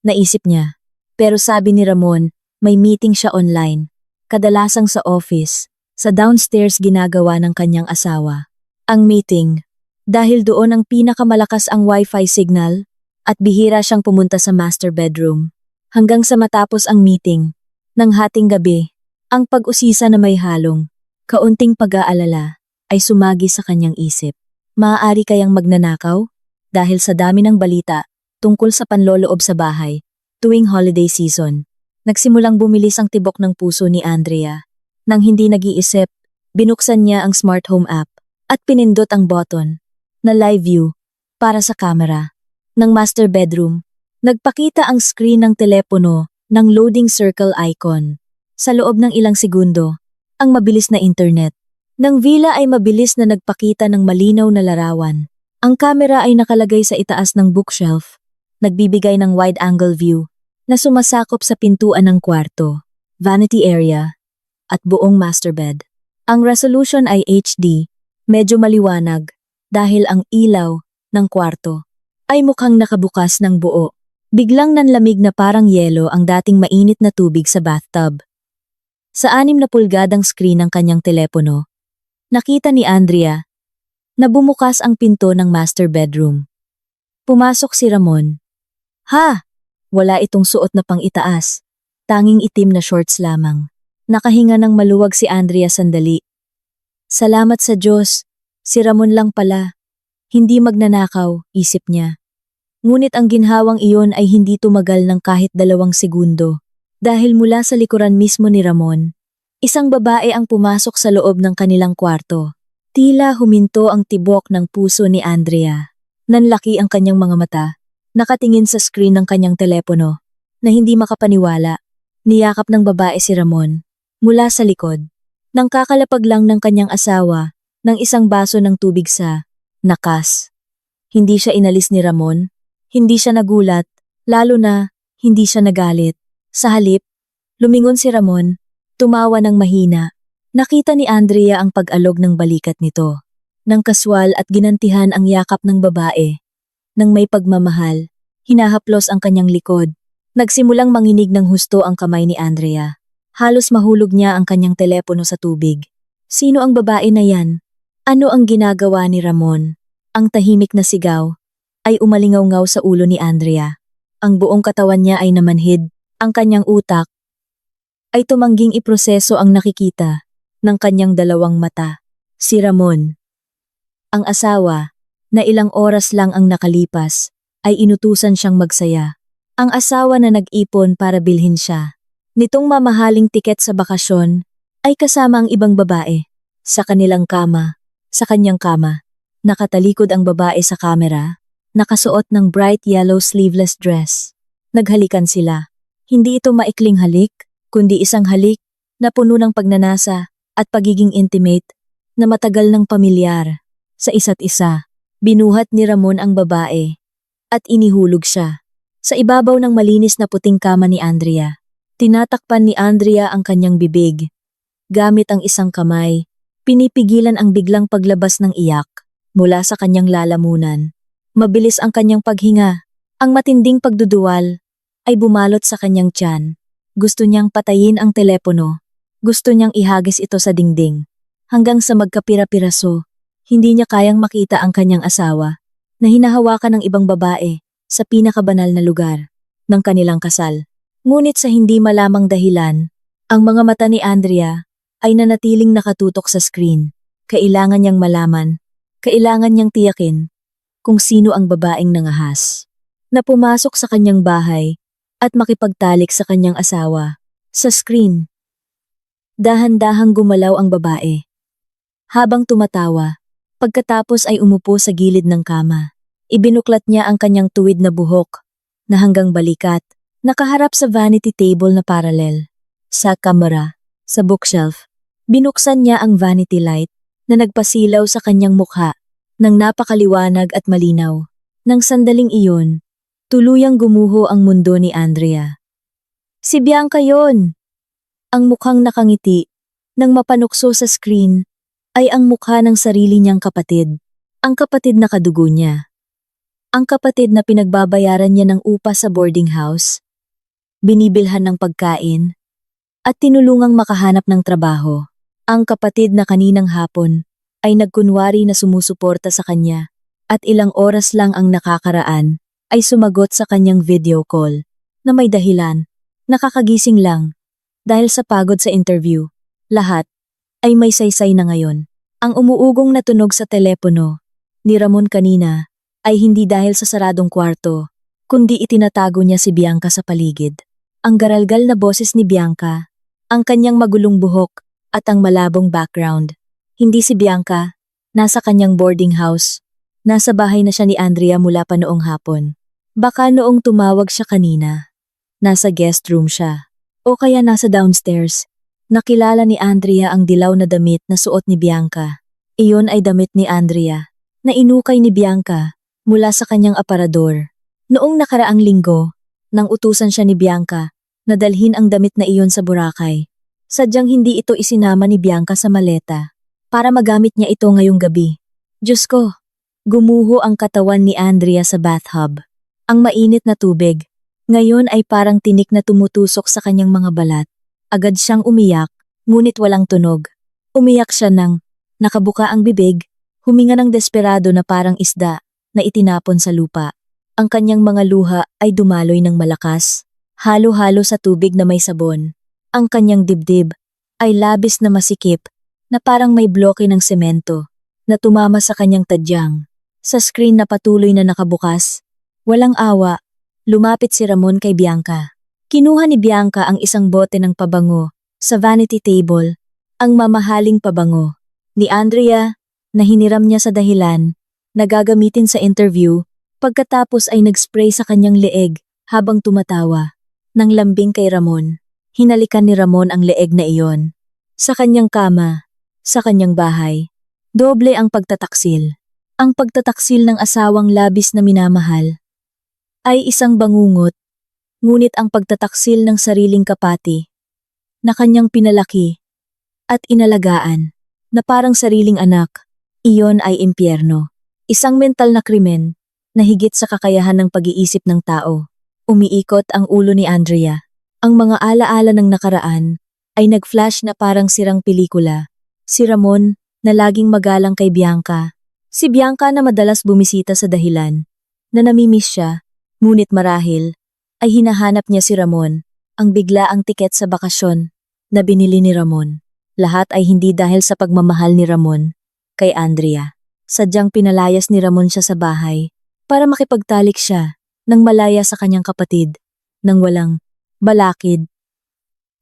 Naisip niya. Pero sabi ni Ramon, may meeting siya online. Kadalasang sa office, sa downstairs ginagawa ng kanyang asawa. Ang meeting. Dahil doon ang pinakamalakas ang wifi signal at bihira siyang pumunta sa master bedroom. Hanggang sa matapos ang meeting. Nang hating gabi, ang pag-usisa na may halong, kaunting pag-aalala, ay sumagi sa kanyang isip. Maaari kayang magnanakaw? Dahil sa dami ng balita tungkol sa panloloob sa bahay tuwing holiday season. Nagsimulang bumilis ang tibok ng puso ni Andrea. Nang hindi nag-iisip, binuksan niya ang smart home app at pinindot ang button na live view para sa camera ng master bedroom. Nagpakita ang screen ng telepono ng loading circle icon. Sa loob ng ilang segundo, ang mabilis na internet ng villa ay mabilis na nagpakita ng malinaw na larawan. Ang camera ay nakalagay sa itaas ng bookshelf, nagbibigay ng wide-angle view na sumasakop sa pintuan ng kwarto, vanity area, at buong master bed. Ang resolution ay HD, medyo maliwanag, dahil ang ilaw ng kwarto ay mukhang nakabukas ng buo. Biglang nanlamig na parang yelo ang dating mainit na tubig sa bathtub. Sa 6 na pulgadang screen ng kanyang telepono, nakita ni Andrea na bumukas ang pinto ng master bedroom. Pumasok si Ramon. Ha! Wala itong suot na pang-itaas. Tanging itim na shorts lamang. Nakahinga ng maluwag si Andrea sandali. Salamat sa Diyos. Si Ramon lang pala. Hindi magnanakaw, isip niya. Ngunit ang ginhawang iyon ay hindi tumagal ng kahit 2 segundo. Dahil mula sa likuran mismo ni Ramon, isang babae ang pumasok sa loob ng kanilang kwarto. Tila huminto ang tibok ng puso ni Andrea. Nanlaki ang kanyang mga mata, nakatingin sa screen ng kanyang telepono, na hindi makapaniwala. Niyakap ng babae si Ramon, mula sa likod. Nang kakalapag lang ng kanyang asawa, ng isang baso ng tubig sa nakas. Hindi siya inalis ni Ramon, hindi siya nagulat, lalo na hindi siya nagalit. Sa halip, lumingon si Ramon, tumawa ng mahina. Nakita ni Andrea ang pag-alog ng balikat nito. Nang kaswal at ginantihan ang yakap ng babae. Nang may pagmamahal, hinahaplos ang kanyang likod. Nagsimulang manginig ng husto ang kamay ni Andrea. Halos mahulog niya ang kanyang telepono sa tubig. Sino ang babae na yan? Ano ang ginagawa ni Ramon? Ang tahimik na sigaw ay umalingaw-ngaw sa ulo ni Andrea. Ang buong katawan niya ay namanhid. Ang kanyang utak ay tumangging iproseso ang nakikita ng kanyang 2 mata. Si Ramon, ang asawa, na ilang oras lang ang nakalipas, ay inutusan siyang magsaya. Ang asawa na nag-ipon para bilhin siya. Nitong mamahaling tiket sa bakasyon, ay kasama ang ibang babae. Sa kanilang kama, sa kanyang kama, nakatalikod ang babae sa kamera, nakasuot ng bright yellow sleeveless dress. Naghalikan sila. Hindi ito maikling halik, kundi isang halik na puno ng pagnanasa at pagiging intimate na matagal ng pamilyar sa isa't isa. Binuhat ni Ramon ang babae at inihulog siya sa ibabaw ng malinis na puting kama ni Andrea. Tinatakpan ni Andrea ang kanyang bibig. Gamit ang isang kamay, pinipigilan ang biglang paglabas ng iyak mula sa kanyang lalamunan. Mabilis ang kanyang paghinga. Ang matinding pagduduwal ay bumalot sa kanyang tiyan. Gusto niyang patayin ang telepono. Gusto niyang ihagis ito sa dingding. Hanggang sa magkapira-piraso, hindi niya kayang makita ang kanyang asawa na hinahawakan ng ibang babae sa pinakabanal na lugar ng kanilang kasal. Ngunit sa hindi malamang dahilan, ang mga mata ni Andrea ay nanatiling nakatutok sa screen. Kailangan niyang malaman, kailangan niyang tiyakin kung sino ang babaeng nangahas na pumasok sa kanyang bahay at makipagtalik sa kanyang asawa. Sa screen, dahan-dahang gumalaw ang babae. Habang tumatawa, pagkatapos ay umupo sa gilid ng kama. Ibinuklat niya ang kanyang tuwid na buhok na hanggang balikat, nakaharap sa vanity table na paralel. Sa kamera, sa bookshelf, binuksan niya ang vanity light na nagpasilaw sa kanyang mukha ng napakaliwanag at malinaw. Nang sandaling iyon, tuluyang gumuho ang mundo ni Andrea. Si Bianca yon! Ang mukhang nakangiti nang mapanukso sa screen ay ang mukha ng sarili niyang kapatid. Ang kapatid na kadugo niya. Ang kapatid na pinagbabayaran niya ng upa sa boarding house, binibilhan ng pagkain, at tinulungang makahanap ng trabaho. Ang kapatid na kaninang hapon ay nagkunwari na sumusuporta sa kanya at ilang oras lang ang nakakaraan ay sumagot sa kanyang video call na may dahilan, nakakagising lang dahil sa pagod sa interview. Lahat ay may saysay na ngayon. Ang umuugong na tunog sa telepono ni Ramon kanina ay hindi dahil sa saradong kwarto, kundi itinatago niya si Bianca sa paligid. Ang garalgal na boses ni Bianca, ang kanyang magulong buhok at ang malabong background. Hindi si Bianca, nasa kanyang boarding house. Nasa bahay na siya ni Andrea mula pa noong hapon. Baka noong tumawag siya kanina, nasa guest room siya. O kaya nasa downstairs. Nakilala ni Andrea ang dilaw na damit na suot ni Bianca. Iyon ay damit ni Andrea, na inukay ni Bianca mula sa kanyang aparador. Noong nakaraang linggo, nang utusan siya ni Bianca na dalhin ang damit na iyon sa Boracay. Sadyang hindi ito isinama ni Bianca sa maleta para magamit niya ito ngayong gabi. Diyos ko, gumuho ang katawan ni Andrea sa bathtub. Ang mainit na tubig, ngayon ay parang tinik na tumutusok sa kanyang mga balat. Agad siyang umiyak, ngunit walang tunog. Umiyak siya nang nakabuka ang bibig, huminga ng desperado na parang isda na itinapon sa lupa. Ang kanyang mga luha ay dumaloy ng malakas, halo-halo sa tubig na may sabon. Ang kanyang dibdib ay labis na masikip na parang may bloke ng semento na tumama sa kanyang tadyang. Sa screen na patuloy na nakabukas, walang awa, lumapit si Ramon kay Bianca. Kinuha ni Bianca ang isang bote ng pabango sa vanity table, ang mamahaling pabango ni Andrea na hiniram niya sa dahilan na gagamitin sa interview. Pagkatapos ay nag-spray sa kanyang leeg habang tumatawa. Nang lambing kay Ramon, hinalikan ni Ramon ang leeg na iyon. Sa kanyang kama, sa kanyang bahay, doble ang pagtataksil. Ang pagtataksil ng asawang labis na minamahal ay isang bangungot, ngunit ang pagtataksil ng sariling kapati na kanyang pinalaki at inalagaan na parang sariling anak, iyon ay impyerno. Isang mental na krimen na higit sa kakayahan ng pag-iisip ng tao. Umiikot ang ulo ni Andrea. Ang mga alaala ng nakaraan ay nag-flash na parang sirang pelikula. Si Ramon na laging magalang kay Bianca. Si Bianca na madalas bumisita sa dahilan na namimiss siya, ngunit marahil ay hinahanap niya si Ramon, ang biglaang tiket sa bakasyon na binili ni Ramon. Lahat ay hindi dahil sa pagmamahal ni Ramon kay Andrea. Sadyang pinalayas ni Ramon siya sa bahay para makipagtalik siya nang malaya sa kanyang kapatid, nang walang balakid.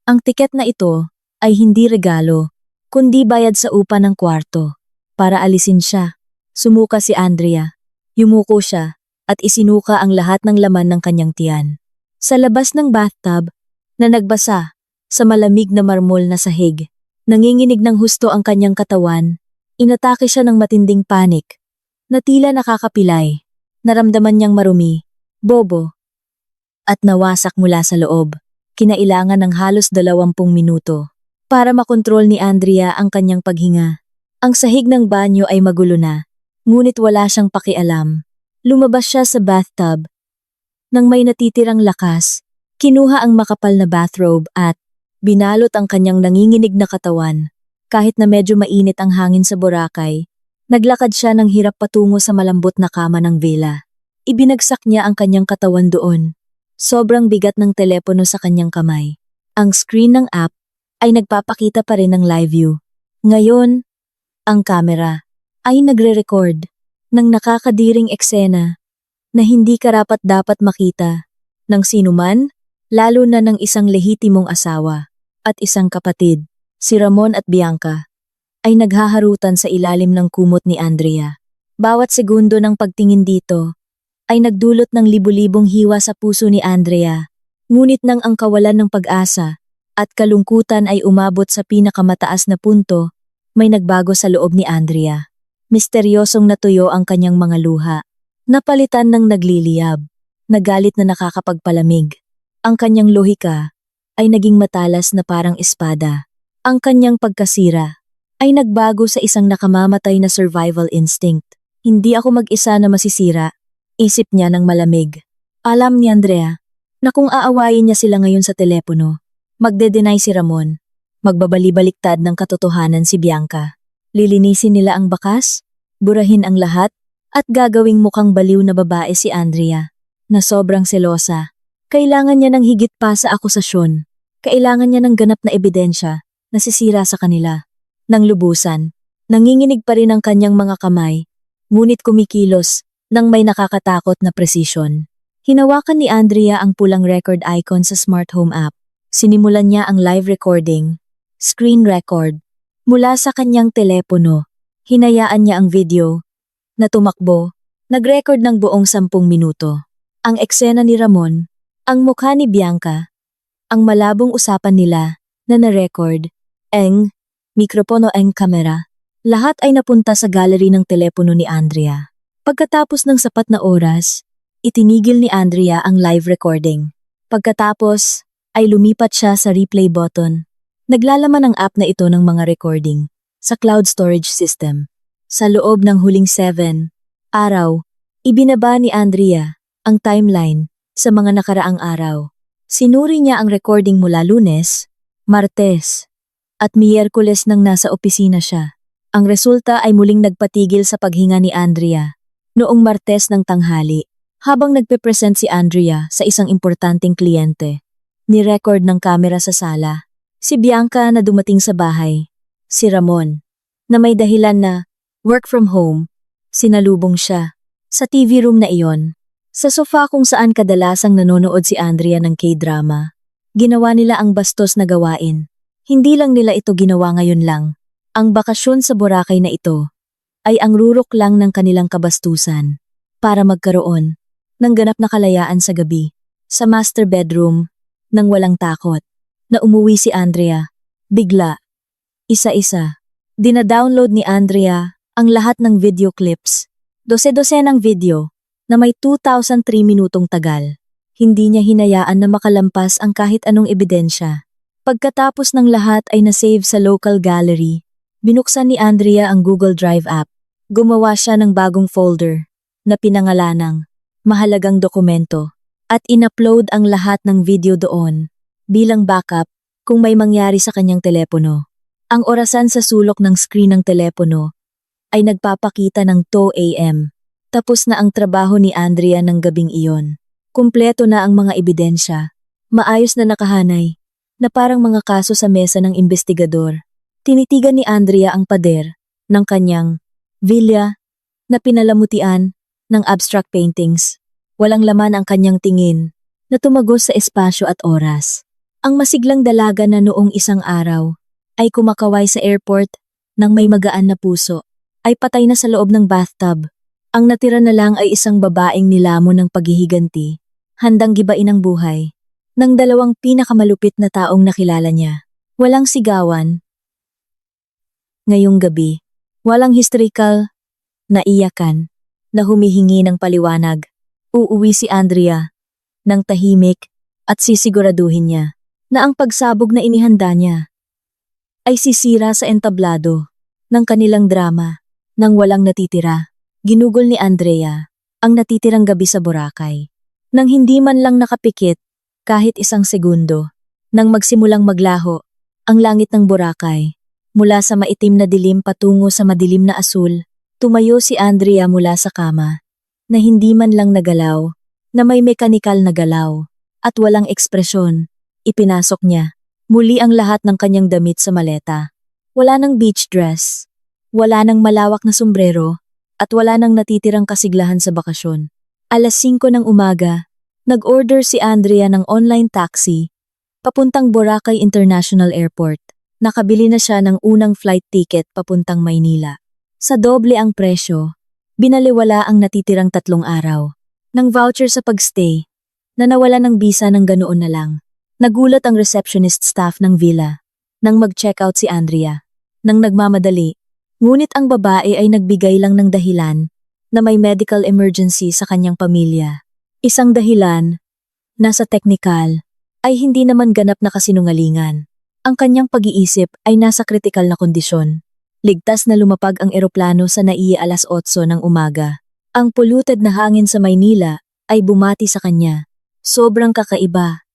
Ang tiket na ito ay hindi regalo, kundi bayad sa upa ng kwarto. Para alisin siya, sumuka si Andrea. Yumuko siya at isinuka ang lahat ng laman ng kanyang tiyan. Sa labas ng bathtub, na nagbasa sa malamig na marmol na sahig, nanginginig ng husto ang kanyang katawan. Inatake siya ng matinding panik, na tila nakakapilay. Naramdaman niyang marumi, bobo, at nawasak mula sa loob. Kinailangan ng halos 20 minuto para makontrol ni Andrea ang kanyang paghinga. Ang sahig ng banyo ay magulo na, ngunit wala siyang pakialam. Lumabas siya sa bathtub. Nang may natitirang lakas, kinuha ang makapal na bathrobe at binalot ang kanyang nanginginig na katawan. Kahit na medyo mainit ang hangin sa Boracay, naglakad siya ng hirap patungo sa malambot na kama ng villa. Ibinagsak niya ang kanyang katawan doon. Sobrang bigat ng telepono sa kanyang kamay. Ang screen ng app ay nagpapakita pa rin ng live view. Ngayon, ang kamera ay nagre-record ng nakakadiring eksena na hindi karapat-dapat makita ng sinuman, lalo na ng isang lehitimong asawa at isang kapatid. Si Ramon at Bianca ay naghaharutan sa ilalim ng kumot ni Andrea. Bawat segundo ng pagtingin dito ay nagdulot ng libu-libong hiwa sa puso ni Andrea. Ngunit nang ang kawalan ng pag-asa at kalungkutan ay umabot sa pinakamataas na punto, may nagbago sa loob ni Andrea. Misteryosong natuyo ang kanyang mga luha. Napalitan ng nagliliyab, nagalit na nakakapagpalamig. Ang kanyang lohika ay naging matalas na parang espada. Ang kanyang pagkasira ay nagbago sa isang nakamamatay na survival instinct. Hindi ako mag-isa na masisira, isip niya ng malamig. Alam ni Andrea na kung aawayin niya sila ngayon sa telepono, magde-deny si Ramon, magbabali-baliktad ng katotohanan si Bianca. Lilinisin nila ang bakas, burahin ang lahat, at gagawing mukhang baliw na babae si Andrea, na sobrang selosa. Kailangan niya ng higit pa sa akusasyon. Kailangan niya ng ganap na ebidensya na sisira sa kanila. Nang lubusan, nanginginig pa rin ang kanyang mga kamay, ngunit kumikilos nang may nakakatakot na presisyon. Hinawakan ni Andrea ang pulang record icon sa smart home app. Sinimulan niya ang live recording, screen record, mula sa kanyang telepono. Hinayaan niya ang video na tumakbo, nag-record ng buong 10 minuto. Ang eksena ni Ramon, ang mukha ni Bianca, ang malabong usapan nila na na-record, mikropono kamera, lahat ay napunta sa gallery ng telepono ni Andrea. Pagkatapos ng sapat na oras, itinigil ni Andrea ang live recording. Pagkatapos, ay lumipat siya sa replay button. Naglalaman ang app na ito ng mga recording sa cloud storage system. Sa loob ng huling 7 araw, ibinaba ni Andrea ang timeline sa mga nakaraang araw. Sinuri niya ang recording mula Lunes, Martes, at Miyerkules nang nasa opisina siya. Ang resulta ay muling nagpatigil sa paghinga ni Andrea. Noong Martes ng tanghali, habang nagpe-present si Andrea sa isang importanteng kliyente, ni-record ng kamera sa sala si Bianca na dumating sa bahay, si Ramon, na may dahilan na work from home, sinalubong siya sa TV room na iyon. Sa sofa kung saan kadalasang nanonood si Andrea ng K-drama, ginawa nila ang bastos na gawain. Hindi lang nila ito ginawa ngayon lang. Ang bakasyon sa Boracay na ito ay ang rurok lang ng kanilang kabastusan para magkaroon ng ganap na kalayaan sa gabi. Sa master bedroom, nang walang takot, na umuwi si Andrea. Bigla, isa-isa, dina-download ni Andrea ang lahat ng video clips. Dose-dosenang video na may 2,003 minutong tagal. Hindi niya hinayaan na makalampas ang kahit anong ebidensya. Pagkatapos ng lahat ay nasave sa local gallery, binuksan ni Andrea ang Google Drive app. Gumawa siya ng bagong folder na pinangalanang mahalagang dokumento at in-upload ang lahat ng video doon bilang backup kung may mangyari sa kanyang telepono. Ang orasan sa sulok ng screen ng telepono ay nagpapakita ng 2 AM. Tapos na ang trabaho ni Andrea ng gabing iyon. Kumpleto na ang mga ebidensya. Maayos na nakahanay na parang mga kaso sa mesa ng investigador. Tinitigan ni Andrea ang pader ng kanyang villa na pinalamutian ng abstract paintings. Walang laman ang kanyang tingin na tumagos sa espasyo at oras. Ang masiglang dalaga na noong isang araw ay kumakaway sa airport ng may magaan na puso ay patay na sa loob ng bathtub. Ang natira na lang ay isang babaeng nilamon ng paghihiganti, handang gibain ang buhay ng 2 pinakamalupit na taong nakilala niya. Walang sigawan. Ngayong gabi, walang historical na iyakan na humihingi ng paliwanag. Uuwi si Andrea ng tahimik at sisiguraduhin niya na ang pagsabog na inihanda niya ay sisira sa entablado ng kanilang drama nang walang natitira. Ginugol ni Andrea ang natitirang gabi sa Boracay nang hindi man lang nakapikit kahit isang segundo. Nang magsimulang maglaho ang langit ng Boracay mula sa maitim na dilim patungo sa madilim na asul, tumayo si Andrea mula sa kama na hindi man lang nagalaw, na may mekanikal na galaw at walang ekspresyon. Ipinasok niya muli ang lahat ng kanyang damit sa maleta. Wala nang beach dress, wala nang malawak na sombrero, at wala nang natitirang kasiglahan sa bakasyon. 5:00 ng umaga, nag-order si Andrea ng online taxi papuntang Boracay International Airport. Nakabili na siya ng unang flight ticket papuntang Maynila. Sa doble ang presyo, binaliwala ang natitirang 3 araw ng voucher sa pagstay na nawala ng bisa ng ganoon na lang. Nagulat ang receptionist staff ng villa nang mag-check out si Andrea. Nang nagmamadali, ngunit ang babae ay nagbigay lang ng dahilan na may medical emergency sa kanyang pamilya. Isang dahilan na sa teknikal ay hindi naman ganap na kasinungalingan. Ang kanyang pag-iisip ay nasa kritikal na kondisyon. Ligtas na lumapag ang eroplano sa NAIA 8:00 ng umaga. Ang polluted na hangin sa Maynila ay bumati sa kanya. Sobrang kakaiba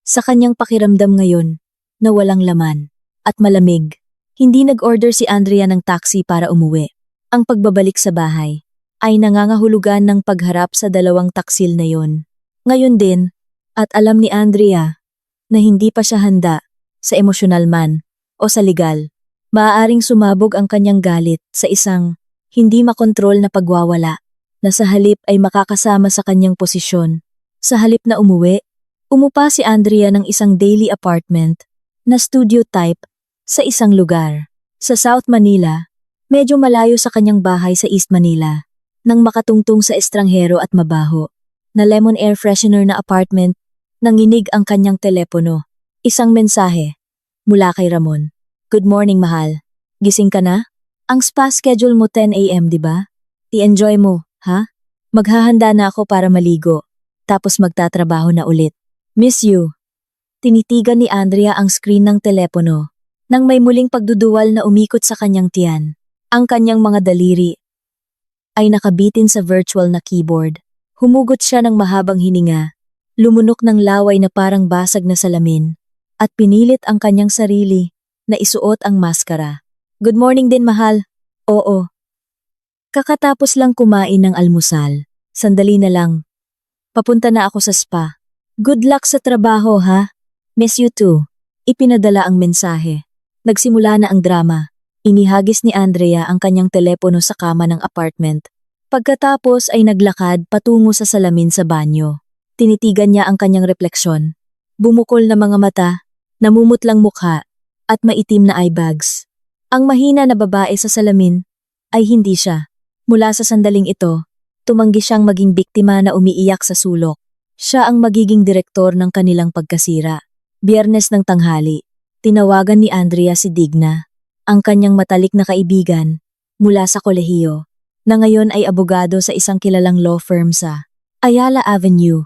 sa kanyang pakiramdam ngayon na walang laman at malamig. Hindi nag-order si Andrea ng taxi para umuwi. Ang pagbabalik sa bahay ay nangangahulugan ng pagharap sa 2 taksil na yon. Ngayon din, at alam ni Andrea na hindi pa siya handa sa emosyonal man o sa legal, maaaring sumabog ang kanyang galit sa isang hindi makontrol na pagwawala na sa halip ay makakasama sa kanyang posisyon. Sa halip na umuwi, umupa si Andrea ng isang daily apartment na studio type sa isang lugar. Sa South Manila, medyo malayo sa kanyang bahay sa East Manila, nang makatungtong sa estranghero at mabaho na lemon air freshener na apartment, nanginig ang kanyang telepono. Isang mensahe mula kay Ramon. Good morning, mahal. Gising ka na? Ang spa schedule mo 10 AM, di ba? I-enjoy mo, ha? Maghahanda na ako para maligo, tapos magtatrabaho na ulit. Miss you. Tinitigan ni Andrea ang screen ng telepono nang may muling pagduduwal na umikot sa kanyang tiyan. Ang kanyang mga daliri ay nakabitin sa virtual na keyboard. Humugot siya ng mahabang hininga, lumunok ng laway na parang basag na salamin, at pinilit ang kanyang sarili na isuot ang maskara. Good morning din, mahal. Oo. Kakatapos lang kumain ng almusal. Sandali na lang. Papunta na ako sa spa. Good luck sa trabaho, ha? Miss you too. Ipinadala ang mensahe. Nagsimula na ang drama. Inihagis ni Andrea ang kanyang telepono sa kama ng apartment. Pagkatapos ay naglakad patungo sa salamin sa banyo. Tinitigan niya ang kanyang refleksyon. Bumukol na mga mata, namumutlang mukha, at maitim na eyebags. Ang mahina na babae sa salamin ay hindi siya. Mula sa sandaling ito, tumanggi siyang maging biktima na umiiyak sa sulok. Siya ang magiging direktor ng kanilang pagkasira. Biyernes ng tanghali, tinawagan ni Andrea si Digna, ang kanyang matalik na kaibigan, mula sa kolehiyo, na ngayon ay abogado sa isang kilalang law firm sa Ayala Avenue.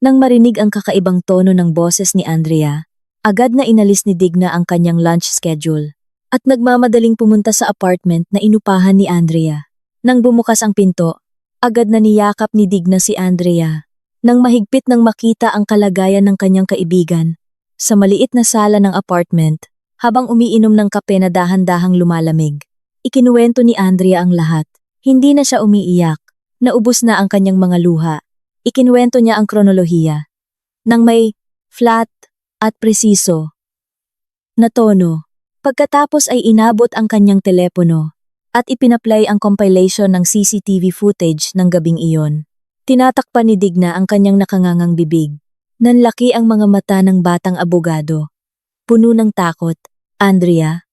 Nang marinig ang kakaibang tono ng boses ni Andrea, agad na inalis ni Digna ang kanyang lunch schedule at nagmamadaling pumunta sa apartment na inupahan ni Andrea. Nang bumukas ang pinto, agad na niyakap ni Digna si Andrea nang mahigpit nang makita ang kalagayan ng kanyang kaibigan sa maliit na sala ng apartment habang umiinom ng kape na dahan-dahang lumalamig. Ikinuwento ni Andrea ang lahat. Hindi na siya umiiyak, naubos na ang kanyang mga luha. Ikinuwento niya ang kronolohiya nang may flat at presiso na tono. Pagkatapos ay inabot ang kanyang telepono at ipinaplay ang compilation ng CCTV footage ng gabing iyon. Tinatakpan ni Digna ang kanyang nakangangang bibig. Nanlaki ang mga mata ng batang abogado. Puno ng takot. Andrea?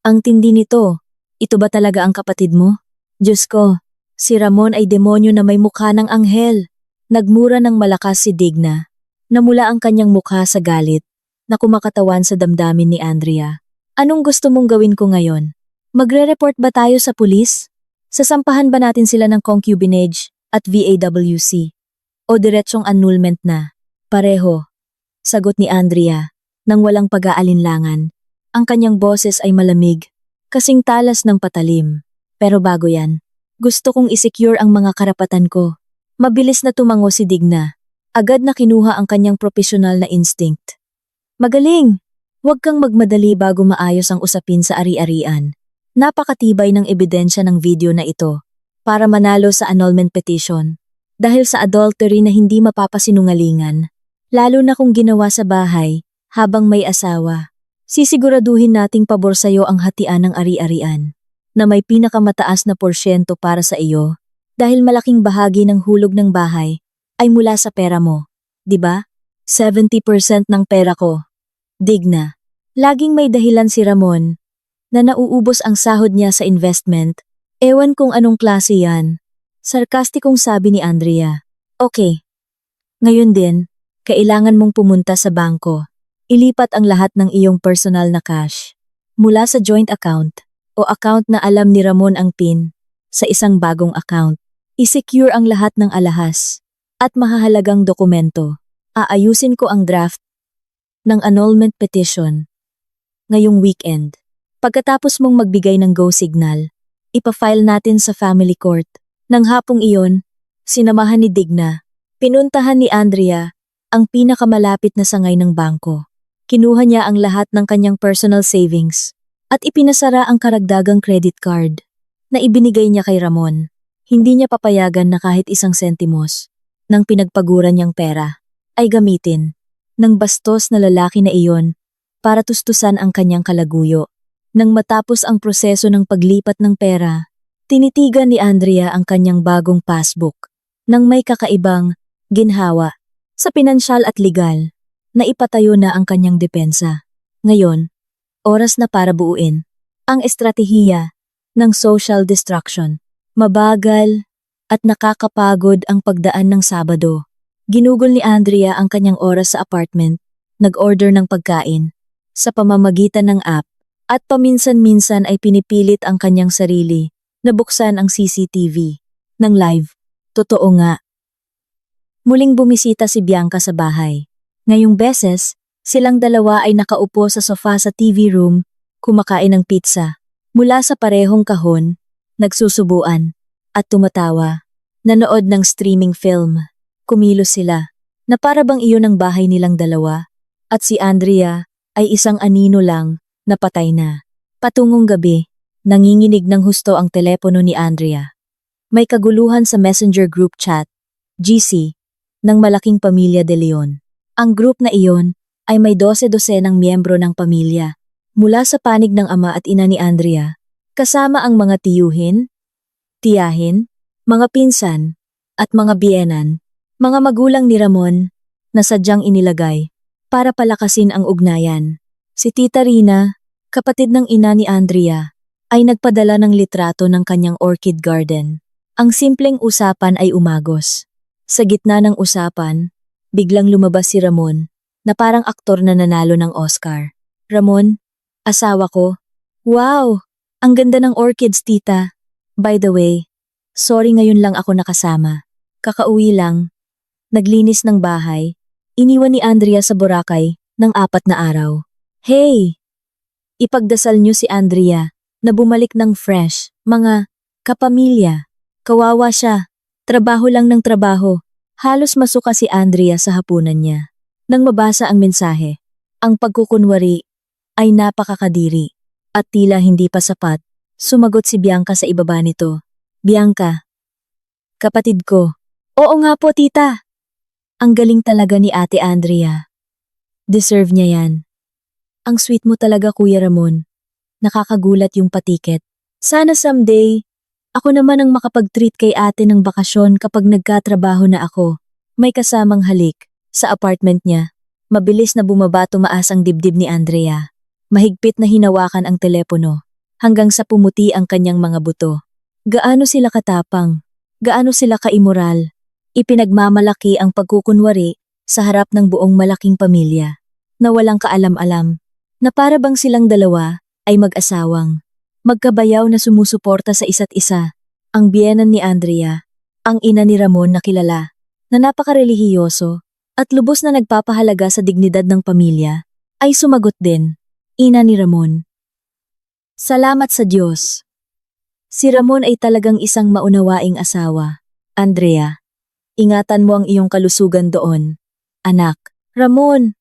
Ang tindi nito. Ito ba talaga ang kapatid mo? Diyos ko, si Ramon ay demonyo na may mukha ng anghel. Nagmura ng malakas si Digna. Namula ang kanyang mukha sa galit na kumakatawan sa damdamin ni Andrea. Anong gusto mong gawin ko ngayon? Magre-report ba tayo sa pulis? Sasampahan ba natin sila ng concubinage at VAWC? O diretsong annulment na? Pareho, sagot ni Andrea, nang walang pag-aalinlangan. Ang kanyang boses ay malamig, kasing talas ng patalim. Pero bago yan, gusto kong isecure ang mga karapatan ko. Mabilis na tumango si Digna. Agad na kinuha ang kanyang profesional na instinct. Magaling! Huwag kang magmadali bago maayos ang usapin sa ari-arian. Napakatibay ng ebidensya ng video na ito para manalo sa annulment petition. Dahil sa adultery na hindi mapapasinungalingan, lalo na kung ginawa sa bahay habang may asawa. Sisiguraduhin nating pabor sa'yo ang hatian ng ari-arian na may pinakamataas na porsyento para sa iyo dahil malaking bahagi ng hulog ng bahay ay mula sa pera mo. 'Di ba? 70% ng pera ko. Digna. Laging may dahilan si Ramon na nauubos ang sahod niya sa investment. Ewan kung anong klase yan. Sarkastikong sabi ni Andrea. Okay. Ngayon din, kailangan mong pumunta sa bangko. Ilipat ang lahat ng iyong personal na cash mula sa joint account o account na alam ni Ramon ang PIN sa isang bagong account. I-secure ang lahat ng alahas at mahahalagang dokumento. Aayusin ko ang draft ng annulment petition ngayong weekend. Pagkatapos mong magbigay ng go signal, ipafile natin sa family court. Nang hapong iyon, sinamahan ni Digna, pinuntahan ni Andrea ang pinakamalapit na sangay ng bangko. Kinuha niya ang lahat ng kanyang personal savings at ipinasara ang karagdagang credit card na ibinigay niya kay Ramon. Hindi niya papayagan na kahit isang sentimos ng pinagpaguran niyang pera ay gamitin ng bastos na lalaki na iyon para tustusan ang kanyang kalaguyo. Nang matapos ang proseso ng paglipat ng pera, tinitigan ni Andrea ang kanyang bagong passbook nang may kakaibang ginhawa sa pinansyal at legal na ipatayo na ang kanyang depensa. Ngayon, oras na para buuin ang estratehiya ng social destruction. Mabagal at nakakapagod ang pagdaan ng Sabado. Ginugol ni Andrea ang kanyang oras sa apartment, nag-order ng pagkain sa pamamagitan ng app at paminsan-minsan ay pinipilit ang kanyang sarili na buksan ang CCTV ng live. Totoo nga. Muling bumisita si Bianca sa bahay. Ngayong beses, silang dalawa ay nakaupo sa sofa sa TV room, kumakain ng pizza. Mula sa parehong kahon, nagsusubuan at tumatawa. Nanood ng streaming film. Kumilos sila na para bang iyon ang bahay nilang dalawa at si Andrea ay isang anino lang na patay na. Patungong gabi, nanginginig ng husto ang telepono ni Andrea. May kaguluhan sa messenger group chat, GC, ng malaking pamilya de Leon. Ang group na iyon ay may 12-dosenang miyembro ng pamilya mula sa panig ng ama at ina ni Andrea, kasama ang mga tiyuhin, tiyahin, mga pinsan, at mga biyenan, mga magulang ni Ramon na sadyang inilagay para palakasin ang ugnayan. Si Tita Rina, kapatid ng ina ni Andrea, ay nagpadala ng litrato ng kanyang orchid garden. Ang simpleng usapan ay umagos. Sa gitna ng usapan, biglang lumabas si Ramon na parang aktor na nanalo ng Oscar. Ramon, asawa ko. Wow! Ang ganda ng orchids, tita. By the way, sorry ngayon lang ako nakasama. Kakauwi lang. Naglinis ng bahay. Iniwan ni Andrea sa Boracay ng 4 na araw. Hey! Ipagdasal niyo si Andrea na bumalik ng fresh, mga kapamilya. Kawawa siya. Trabaho lang ng trabaho. Halos masuka si Andrea sa hapunan niya. Nang mabasa ang mensahe, ang pagkukunwari ay napakakadiri at tila hindi pa sapat. Sumagot si Bianca sa ibaba nito. Bianca, kapatid ko. Oo nga po, tita. Ang galing talaga ni Ate Andrea. Deserve niya yan. Ang sweet mo talaga, Kuya Ramon. Nakakagulat yung patiket. Sana someday, ako naman ang makapag-treat kay ate ng bakasyon kapag nagkatrabaho na ako. May kasamang halik sa apartment niya. Mabilis na bumaba tumaas ang dibdib ni Andrea. Mahigpit na hinawakan ang telepono hanggang sa pumuti ang kanyang mga buto. Gaano sila katapang? Gaano sila kaimoral? Ipinagmamalaki ang pagkukunwari sa harap ng buong malaking pamilya na walang kaalam-alam na para bang silang dalawa ay mag-asawang magkabayaw na sumusuporta sa isa't isa ang biyenan ni Andrea, ang ina ni Ramon na kilala, na napakarelihiyoso at lubos na nagpapahalaga sa dignidad ng pamilya, ay sumagot din, ina ni Ramon. Salamat sa Diyos. Si Ramon ay talagang isang maunawaing asawa. Andrea, ingatan mo ang iyong kalusugan doon. Anak, Ramon,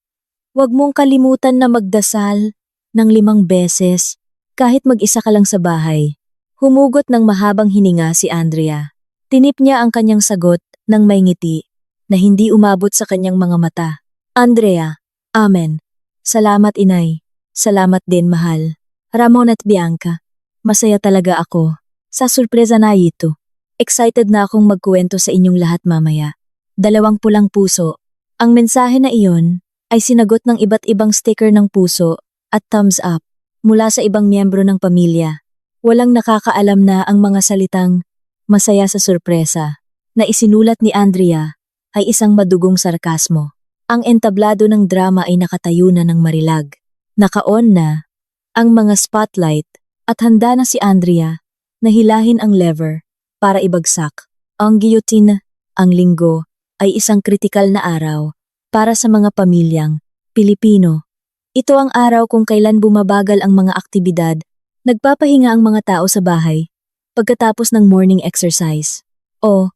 huwag mong kalimutan na magdasal ng 5 beses kahit mag-isa ka lang sa bahay. Humugot ng mahabang hininga si Andrea. Tinip niya ang kanyang sagot ng may ngiti na hindi umabot sa kanyang mga mata. Andrea, amen. Salamat inay. Salamat din mahal. Ramon at Bianca, masaya talaga ako sa surpresa na ito. Excited na akong magkuwento sa inyong lahat mamaya. 2 pulang puso. Ang mensahe na iyon ay sinagot ng iba't ibang sticker ng puso at thumbs up mula sa ibang miyembro ng pamilya. Walang nakakaalam na ang mga salitang masaya sa sorpresa na isinulat ni Andrea ay isang madugong sarkasmo. Ang entablado ng drama ay nakatayo na ng marilag. Naka-on na ang mga spotlight at handa na si Andrea na hilahin ang lever para ibagsak. Ang guillotine, ang linggo, ay isang kritikal na araw para sa mga pamilyang Pilipino. Ito ang araw kung kailan bumabagal ang mga aktibidad, nagpapahinga ang mga tao sa bahay, pagkatapos ng morning exercise, o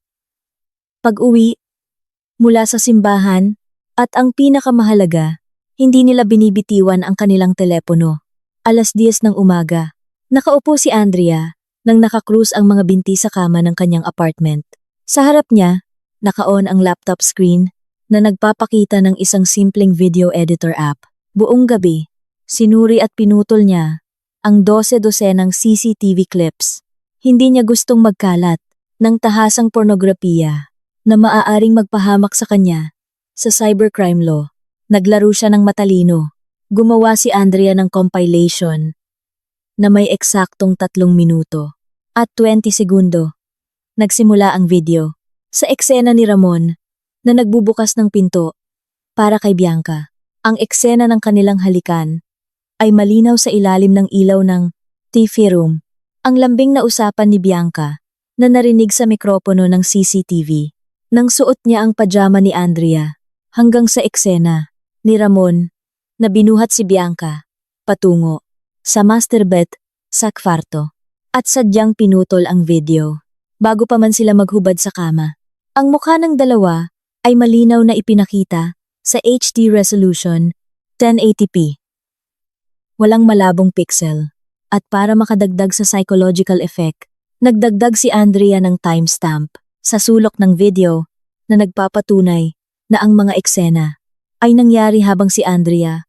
pag-uwi mula sa simbahan, at ang pinakamahalaga, hindi nila binibitiwan ang kanilang telepono. 10:00 ng umaga, nakaupo si Andrea nang nakakrus ang mga binti sa kama ng kanyang apartment. Sa harap niya, naka-on ang laptop screen na nagpapakita ng isang simpleng video editor app. Buong gabi, sinuri at pinutol niya ang 12-dosenang CCTV clips. Hindi niya gustong magkalat ng tahasang pornografiya na maaaring magpahamak sa kanya sa cybercrime law. Naglaro siya ng matalino. Gumawa si Andrea ng compilation na may eksaktong 3 minuto at 20 segundo. Nagsimula ang video sa eksena ni Ramon na nagbubukas ng pinto para kay Bianca. Ang eksena ng kanilang halikan ay malinaw sa ilalim ng ilaw ng TV room. Ang lambing na usapan ni Bianca na narinig sa mikropono ng CCTV nang suot niya ang pajama ni Andrea hanggang sa eksena ni Ramon na binuhat si Bianca patungo sa master bed sa kwarto at sadyang pinutol ang video bago pa man sila maghubad sa kama. Ang mukha ng dalawa ay malinaw na ipinakita sa HD resolution 1080p. Walang malabong pixel. At para makadagdag sa psychological effect, nagdagdag si Andrea ng timestamp sa sulok ng video na nagpapatunay na ang mga eksena ay nangyari habang si Andrea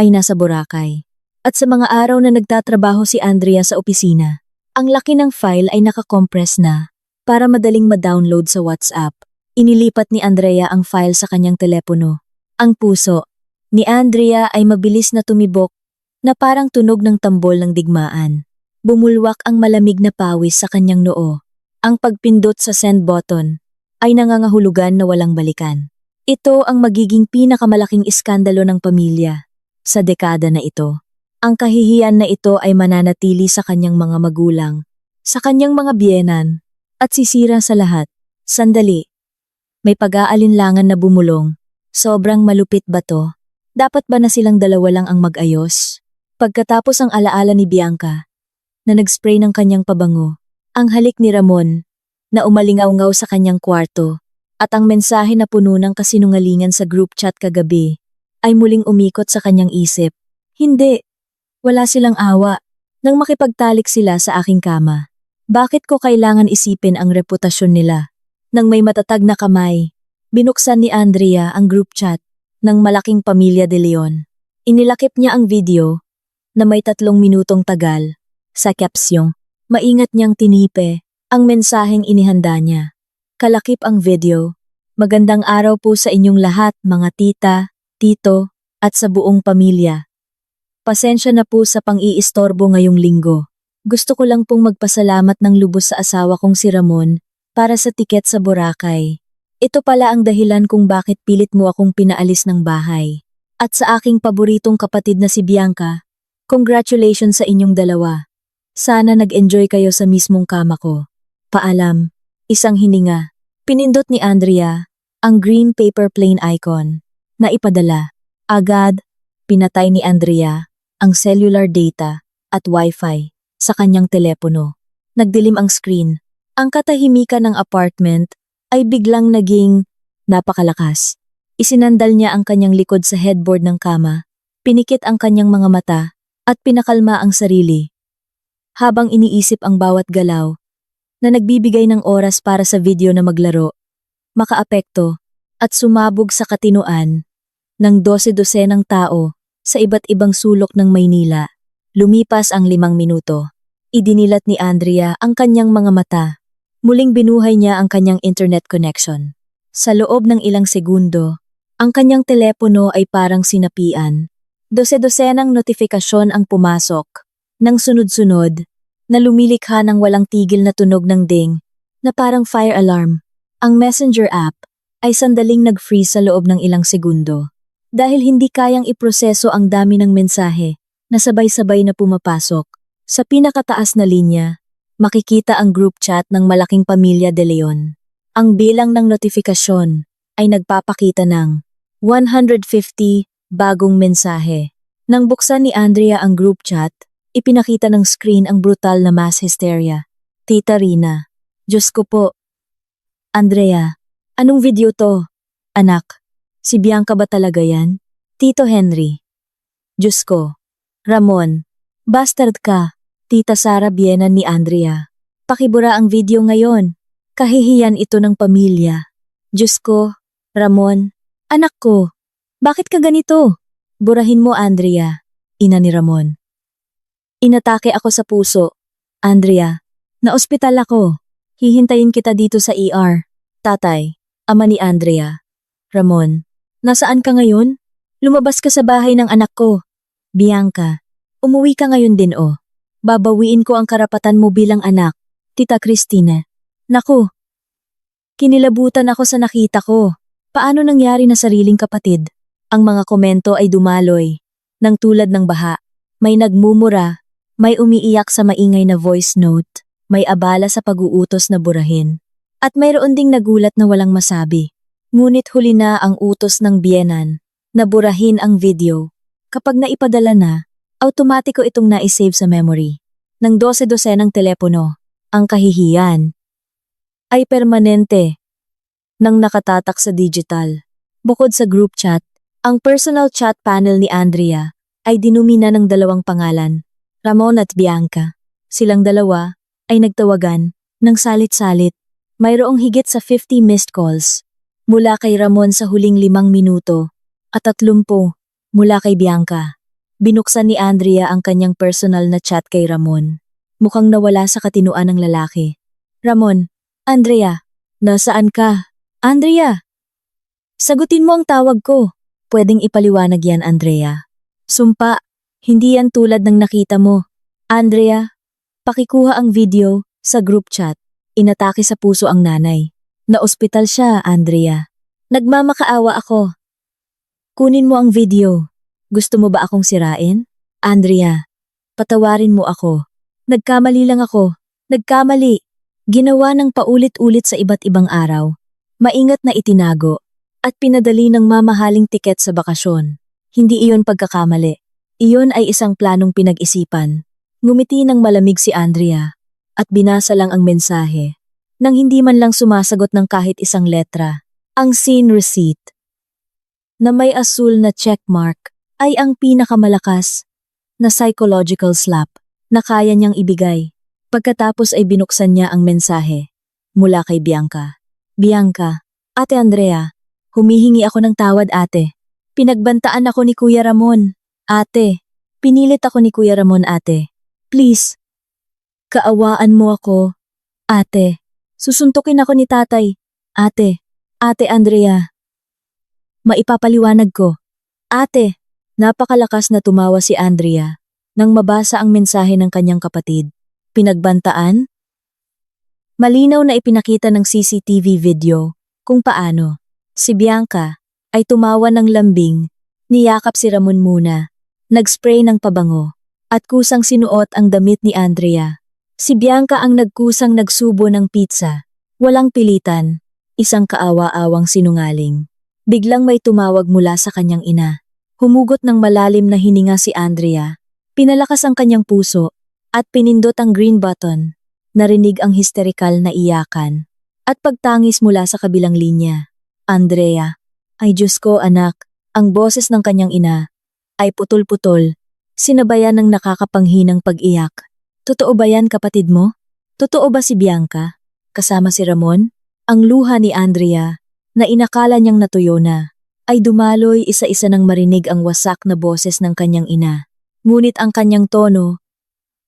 ay nasa Boracay. At sa mga araw na nagtatrabaho si Andrea sa opisina, ang laki ng file ay nakakompress na para madaling ma-download sa WhatsApp. Inilipat ni Andrea ang file sa kanyang telepono. Ang puso ni Andrea ay mabilis na tumibok na parang tunog ng tambol ng digmaan. Bumulwak ang malamig na pawis sa kanyang noo. Ang pagpindot sa send button ay nangangahulugan na walang balikan. Ito ang magiging pinakamalaking iskandalo ng pamilya sa dekada na ito. Ang kahihiyan na ito ay mananatili sa kanyang mga magulang, sa kanyang mga biyenan, at sisira sa lahat. Sandali. May pag-aalinlangan na bumulong. Sobrang malupit ba to? Dapat ba na silang dalawa lang ang mag-ayos? Pagkatapos ang alaala ni Bianca, na nag-spray ng kanyang pabango, ang halik ni Ramon, na umalingaw-ngaw sa kanyang kwarto, at ang mensahe na puno ng kasinungalingan sa group chat kagabi, ay muling umikot sa kanyang isip. Hindi. Wala silang awa. Nang makipagtalik sila sa aking kama, bakit ko kailangan isipin ang reputasyon nila? Nang may matatag na kamay, binuksan ni Andrea ang group chat ng malaking pamilya de Leon. Inilakip niya ang video na may 3 minutong tagal. Sa caption, maingat niyang tinipe ang mensaheng inihanda niya. Kalakip ang video. Magandang araw po sa inyong lahat mga tita, tito, at sa buong pamilya. Pasensya na po sa pang-iistorbo ngayong linggo. Gusto ko lang pong magpasalamat ng lubos sa asawa kong si Ramon para sa tiket sa Boracay. Ito pala ang dahilan kung bakit pilit mo akong pinaalis ng bahay. At sa aking paboritong kapatid na si Bianca, congratulations sa inyong dalawa. Sana nag-enjoy kayo sa mismong kama ko. Paalam. Isang hininga. Pinindot ni Andrea ang green paper plane icon na ipadala. Agad, pinatay ni Andrea ang cellular data at wifi sa kanyang telepono. Nagdilim ang screen. Ang katahimikan ng apartment ay biglang naging napakalakas. Isinandal niya ang kanyang likod sa headboard ng kama, pinikit ang kanyang mga mata, at pinakalma ang sarili. Habang iniisip ang bawat galaw, na nagbibigay ng oras para sa video na maglaro, makaapekto, at sumabog sa katinuan ng 12-dosenang tao sa iba't ibang sulok ng Maynila. Lumipas ang 5 minuto. Idinilat ni Andrea ang kanyang mga mata. Muling binuhay niya ang kanyang internet connection. Sa loob ng ilang segundo, ang kanyang telepono ay parang sinapian. 12-dosenang notifikasyon ang pumasok, ng sunod-sunod, na lumilikha ng walang tigil na tunog ng ding, na parang fire alarm. Ang Messenger app ay sandaling nag-freeze sa loob ng ilang segundo. Dahil hindi kayang iproseso ang dami ng mensahe na sabay-sabay na pumapasok. Sa pinakataas na linya, makikita ang group chat ng malaking pamilya de Leon. Ang bilang ng notifikasyon ay nagpapakita ng 150 bagong mensahe. Nang buksan ni Andrea ang group chat, ipinakita ng screen ang brutal na mass hysteria. Tita Rina. Diyos ko po. Andrea, anong video to? Anak, si Bianca ba talaga yan? Tito Henry. Diyos ko. Ramon. Bastard ka. Tita Sara biyenan ni Andrea. Pakibura ang video ngayon. Kahihiyan ito ng pamilya. Diyos ko. Ramon. Anak ko. Bakit ka ganito? Burahin mo, Andrea. Ina ni Ramon. Inatake ako sa puso. Andrea. Na-ospital ako. Hihintayin kita dito sa ER. Tatay. Ama ni Andrea. Ramon. Nasaan ka ngayon? Lumabas ka sa bahay ng anak ko. Bianca. Umuwi ka ngayon din oh. Babawiin ko ang karapatan mo bilang anak, Tita Cristina. Naku. Kinilabutan ako sa nakita ko. Paano nangyari na sariling kapatid? Ang mga komento ay dumaloy. Nang tulad ng baha. May nagmumura. May umiiyak sa maingay na voice note. May abala sa pag-uutos na burahin. At mayroon ding nagulat na walang masabi. Ngunit huli na ang utos ng biyenan na burahin ang video. Kapag naipadala na, automatiko itong na-save sa memory. Ng 12-dosenang telepono, ang kahihiyan ay permanente nang nakatatak sa digital. Bukod sa group chat, ang personal chat panel ni Andrea ay dinumina ng 2 pangalan, Ramon at Bianca. Silang dalawa ay nagtawagan ng salit-salit. Mayroong higit sa 50 missed calls mula kay Ramon sa huling 5 minuto at 30 mula kay Bianca. Binuksan ni Andrea ang kanyang personal na chat kay Ramon. Mukhang nawala sa katinuan ng lalaki. Ramon, Andrea, nasaan ka? Andrea! Sagutin mo ang tawag ko. Pwedeng ipaliwanag yan, Andrea. Sumpa, hindi yan tulad ng nakita mo. Andrea, pakikuha ang video sa group chat. Inatake sa puso ang nanay. Na-ospital siya, Andrea. Nagmamakaawa ako. Kunin mo ang video. Gusto mo ba akong sirain? Andrea, patawarin mo ako. Nagkamali lang ako. Nagkamali. Ginawa ng paulit-ulit sa iba't ibang araw. Maingat na itinago. At pinadali ng mamahaling tiket sa bakasyon. Hindi iyon pagkakamali. Iyon ay isang planong pinag-isipan. Ngumiti ng malamig si Andrea. At binasa lang ang mensahe. Nang hindi man lang sumasagot ng kahit isang letra. Ang scene receipt na may asul na checkmark ay ang pinakamalakas na psychological slap na kaya niyang ibigay. Pagkatapos ay binuksan niya ang mensahe mula kay Bianca. Bianca, Ate Andrea, humihingi ako ng tawad ate. Pinagbantaan ako ni Kuya Ramon. Ate, pinilit ako ni Kuya Ramon ate. Please, kaawaan mo ako. Ate, susuntukin ako ni tatay. Ate, Ate Andrea. Maipapaliwanag ko. Ate, napakalakas na tumawa si Andrea nang mabasa ang mensahe ng kanyang kapatid. Pinagbantaan? Malinaw na ipinakita ng CCTV video kung paano si Bianca ay tumawa ng lambing, niyakap si Ramon muna, nagspray ng pabango, at kusang sinuot ang damit ni Andrea. Si Bianca ang nagkusang nagsubo ng pizza. Walang pilitan. Isang kaawa-awang sinungaling. Biglang may tumawag mula sa kanyang ina. Humugot ng malalim na hininga si Andrea. Pinalakas ang kanyang puso at pinindot ang green button. Narinig ang histerikal na iyakan at pagtangis mula sa kabilang linya. Andrea, ay Diyos ko anak, ang boses ng kanyang ina ay putol-putol, sinabayan ng nakakapanghinang pag-iyak. Totoo ba yan kapatid mo? Totoo ba si Bianca? Kasama si Ramon? Ang luha ni Andrea, na inakala niyang natuyo na, ay dumaloy isa-isa nang marinig ang wasak na boses ng kanyang ina. Ngunit ang kanyang tono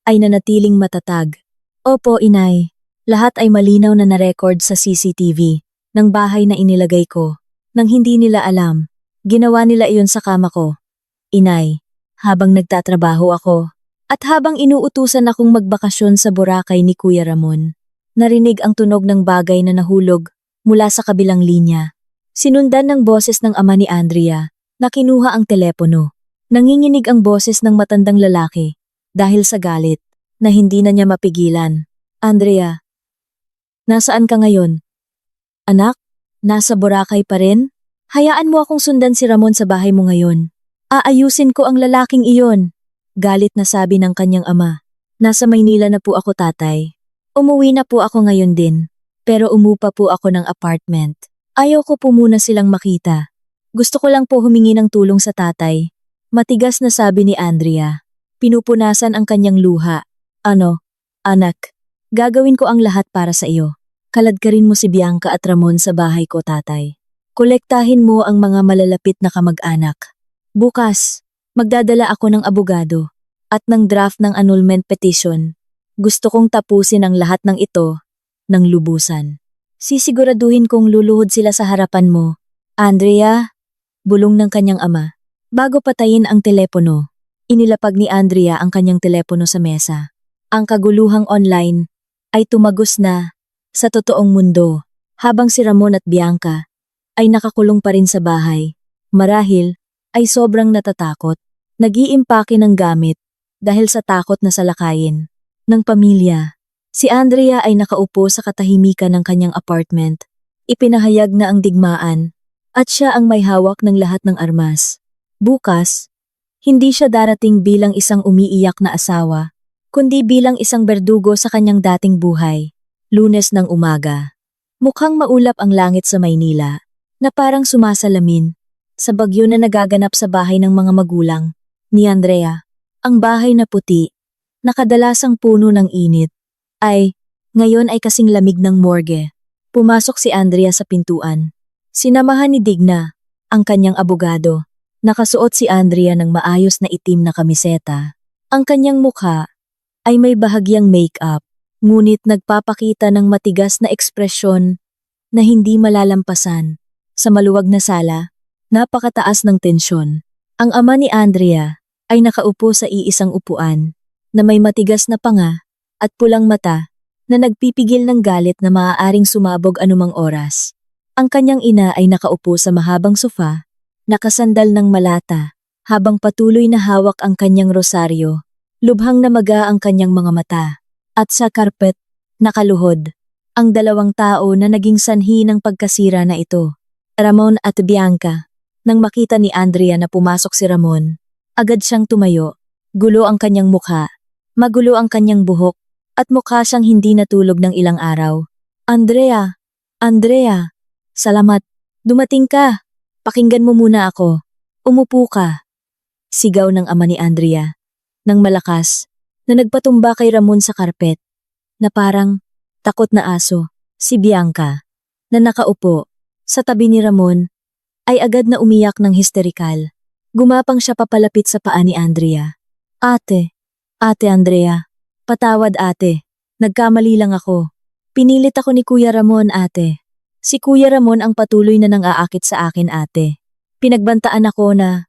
ay nanatiling matatag. Opo, inay. Lahat ay malinaw na na-record sa CCTV ng bahay na inilagay ko. Nang hindi nila alam, ginawa nila iyon sa kama ko. Inay, habang nagtatrabaho ako, at habang inuutusan akong magbakasyon sa Boracay ni Kuya Ramon, narinig ang tunog ng bagay na nahulog mula sa kabilang linya. Sinundan ng boses ng ama ni Andrea na kinuha ang telepono. Nanginginig ang boses ng matandang lalaki dahil sa galit na hindi na niya mapigilan. Andrea, nasaan ka ngayon? Anak, nasa Boracay pa rin? Hayaan mo akong sundan si Ramon sa bahay mo ngayon. Aayusin ko ang lalaking iyon. Galit na sabi ng kanyang ama. Nasa Maynila na po ako tatay. Umuwi na po ako ngayon din. Pero umupa po ako ng apartment. Ayaw ko po muna silang makita. Gusto ko lang po humingi ng tulong sa tatay. Matigas na sabi ni Andrea. Pinupunasan ang kanyang luha. Ano, anak, gagawin ko ang lahat para sa iyo. Kaladkarin mo si Bianca at Ramon sa bahay ko tatay. Kolektahin mo ang mga malalapit na kamag-anak. Bukas, magdadala ako ng abogado at ng draft ng annulment petition. Gusto kong tapusin ang lahat ng ito ng lubusan. Sisiguraduhin kong luluhod sila sa harapan mo. Andrea, bulong ng kanyang ama. Bago patayin ang telepono, inilapag ni Andrea ang kanyang telepono sa mesa. Ang kaguluhang online ay tumagos na sa totoong mundo habang si Ramon at Bianca ay nakakulong pa rin sa bahay. Marahil ay sobrang natatakot. Nag-iimpake ng gamit dahil sa takot na salakayin ng pamilya. Si Andrea ay nakaupo sa katahimikan ng kanyang apartment. Ipinahayag na ang digmaan at siya ang may hawak ng lahat ng armas. Bukas, hindi siya darating bilang isang umiiyak na asawa, kundi bilang isang berdugo sa kanyang dating buhay. Lunes ng umaga. Mukhang maulap ang langit sa Maynila, na parang sumasalamin sa bagyo na nagaganap sa bahay ng mga magulang ni Andrea. Ang bahay na puti, nakadalasang puno ng init, ngayon ay kasing lamig ng morgue. Pumasok si Andrea sa pintuan. Sinamahan ni Digna, ang kanyang abogado. Nakasuot si Andrea ng maayos na itim na kamiseta. Ang kanyang mukha ay may bahagyang make-up, ngunit nagpapakita ng matigas na ekspresyon na hindi malalampasan. Sa maluwag na sala, napakataas ng tensyon. Ang ama ni Andrea ay nakaupo sa iisang upuan na may matigas na panga at pulang mata na nagpipigil ng galit na maaaring sumabog anumang oras. Ang kanyang ina ay nakaupo sa mahabang sofa, nakasandal ng malata, habang patuloy na hawak ang kanyang rosaryo. Lubhang namaga ang kanyang mga mata, at sa karpet, nakaluhod, ang dalawang tao na naging sanhi ng pagkasira na ito. Ramon at Bianca. Nang makita ni Andrea na pumasok si Ramon, agad siyang tumayo. Gulo ang kanyang mukha, magulo ang kanyang buhok, at mukha siyang hindi natulog ng ilang araw. Andrea! Andrea! Salamat! Dumating ka! Pakinggan mo muna ako. Umupo ka. Sigaw ng ama ni Andrea, nang malakas, na nagpatumba kay Ramon sa karpet, na parang takot na aso. Si Bianca, na nakaupo sa tabi ni Ramon, ay agad na umiyak ng histerikal. Gumapang siya papalapit sa paa ni Andrea. Ate Andrea, patawad ate, nagkamali lang ako. Pinilit ako ni Kuya Ramon ate. Si Kuya Ramon ang patuloy na nang-aakit sa akin ate. Pinagbantaan ako na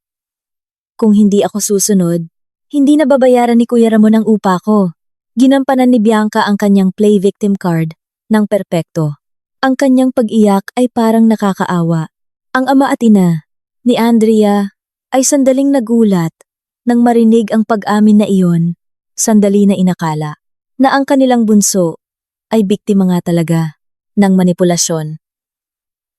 kung hindi ako susunod, hindi na babayaran ni Kuya Ramon ang upa ko. Ginampanan ni Bianca ang kanyang play victim card ng perpekto. Ang kanyang pag-iyak ay parang nakakaawa. Ang ama at ina ni Andrea ay sandaling nagulat nang marinig ang pag-amin na iyon, sandali na inakala na ang kanilang bunso ay biktima nga talaga ng manipulasyon.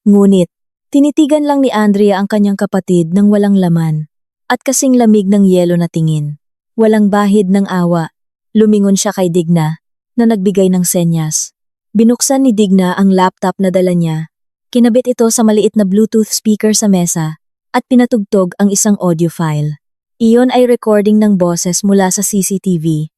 Ngunit, tinitigan lang ni Andrea ang kanyang kapatid ng walang laman at kasing lamig ng yelo na tingin. Walang bahid ng awa, lumingon siya kay Digna na nagbigay ng senyas. Binuksan ni Digna ang laptop na dala niya, kinabit ito sa maliit na Bluetooth speaker sa mesa at pinatugtog ang isang audio file. Iyon ay recording ng boses mula sa CCTV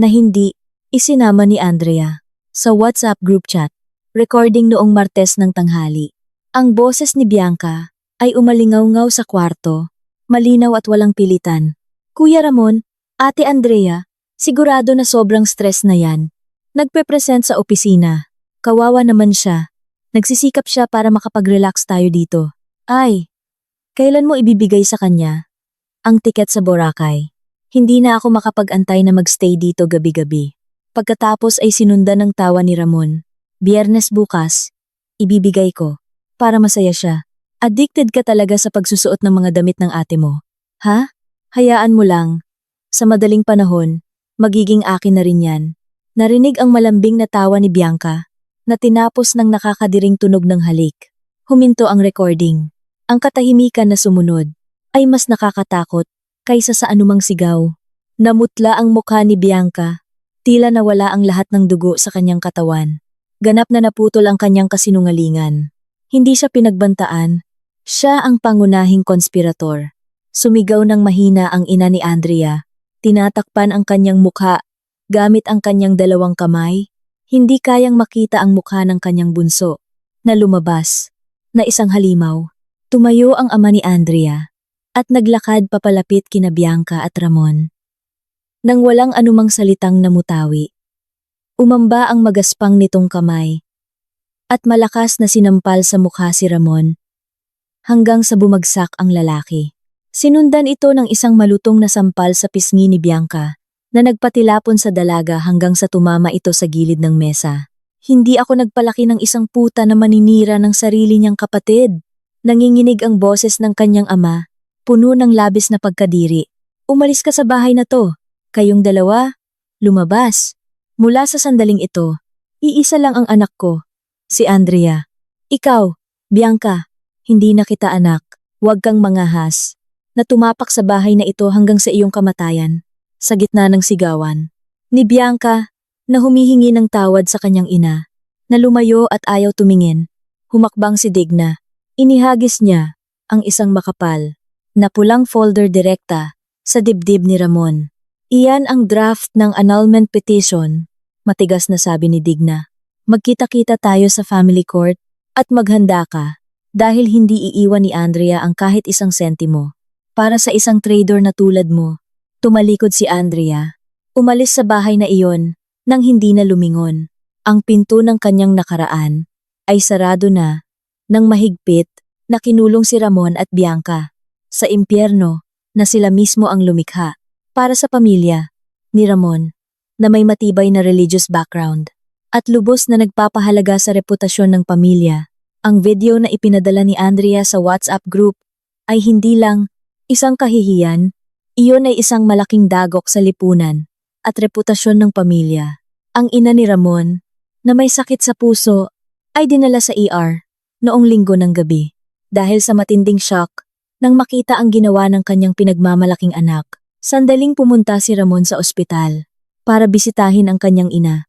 na hindi isinama ni Andrea sa WhatsApp group chat, recording noong Martes ng tanghali. Ang boses ni Bianca ay umalingaw-ngaw sa kwarto, malinaw at walang pilitan. Kuya Ramon, Ate Andrea, sigurado na sobrang stress na yan. Nagpe-present sa opisina. Kawawa naman siya. Nagsisikap siya para makapag-relax tayo dito. Ay, kailan mo ibibigay sa kanya ang tiket sa Boracay? Hindi na ako makapag-antay na magstay dito gabi-gabi. Pagkatapos ay sinundan ng tawa ni Ramon. Biyernes bukas, ibibigay ko. Para masaya siya. Addicted ka talaga sa pagsusuot ng mga damit ng ate mo. Ha? Hayaan mo lang. Sa madaling panahon, magiging akin na rin yan. Narinig ang malambing na tawa ni Bianca na tinapos ng nakakadiring tunog ng halik. Huminto ang recording. Ang katahimikan na sumunod ay mas nakakatakot kaysa sa anumang sigaw. Namutla ang mukha ni Bianca. Tila nawala ang lahat ng dugo sa kanyang katawan. Ganap na naputol ang kanyang kasinungalingan. Hindi siya pinagbantaan. Siya ang pangunahing konspirator. Sumigaw ng mahina ang ina ni Andrea. Tinatakpan ang kanyang mukha gamit ang kanyang dalawang kamay. Hindi kayang makita ang mukha ng kanyang bunso na lumabas na isang halimaw. Tumayo ang ama ni Andrea at naglakad papalapit kina Bianca at Ramon. Nang walang anumang salitang namutawi, umamba ang magaspang nitong kamay at malakas na sinampal sa mukha si Ramon hanggang sa bumagsak ang lalaki. Sinundan ito ng isang malutong na sampal sa pisngi ni Bianca na nagpatilapon sa dalaga hanggang sa tumama ito sa gilid ng mesa. Hindi ako nagpalaki ng isang puta na maninira ng sarili niyang kapatid. Nanginginig ang boses ng kanyang ama, puno ng labis na pagkadiri. Umalis ka sa bahay na to. Kayong dalawa, lumabas. Mula sa sandaling ito, iisa lang ang anak ko. Si Andrea. Ikaw, Bianca, hindi na kita anak. Huwag kang mangahas. Na tumapak sa bahay na ito hanggang sa iyong kamatayan. Sa gitna ng sigawan ni Bianca na humihingi ng tawad sa kanyang ina. Na lumayo at ayaw tumingin. Humakbang si Digna. Inihagis niya ang isang makapal na pulang folder direkta sa dibdib ni Ramon. Iyan ang draft ng annulment petition. Matigas na sabi ni Digna. Magkita-kita tayo sa family court at maghanda ka dahil hindi iiwan ni Andrea ang kahit isang sentimo. Para sa isang trader na tulad mo, tumalikod si Andrea. Umalis sa bahay na iyon nang hindi na lumingon. Ang pinto ng kanyang nakaraan ay sarado na nang mahigpit na kinulong si Ramon at Bianca sa impyerno na sila mismo ang lumikha para sa pamilya ni Ramon na may matibay na religious background. At lubos na nagpapahalaga sa reputasyon ng pamilya. Ang video na ipinadala ni Andrea sa WhatsApp group ay hindi lang isang kahihiyan, iyon ay isang malaking dagok sa lipunan at reputasyon ng pamilya. Ang ina ni Ramon, na may sakit sa puso, ay dinala sa ER noong Linggo ng gabi dahil sa matinding shock nang makita ang ginawa ng kanyang pinagmamalaking anak. Sandaling pumunta si Ramon sa ospital para bisitahin ang kanyang ina.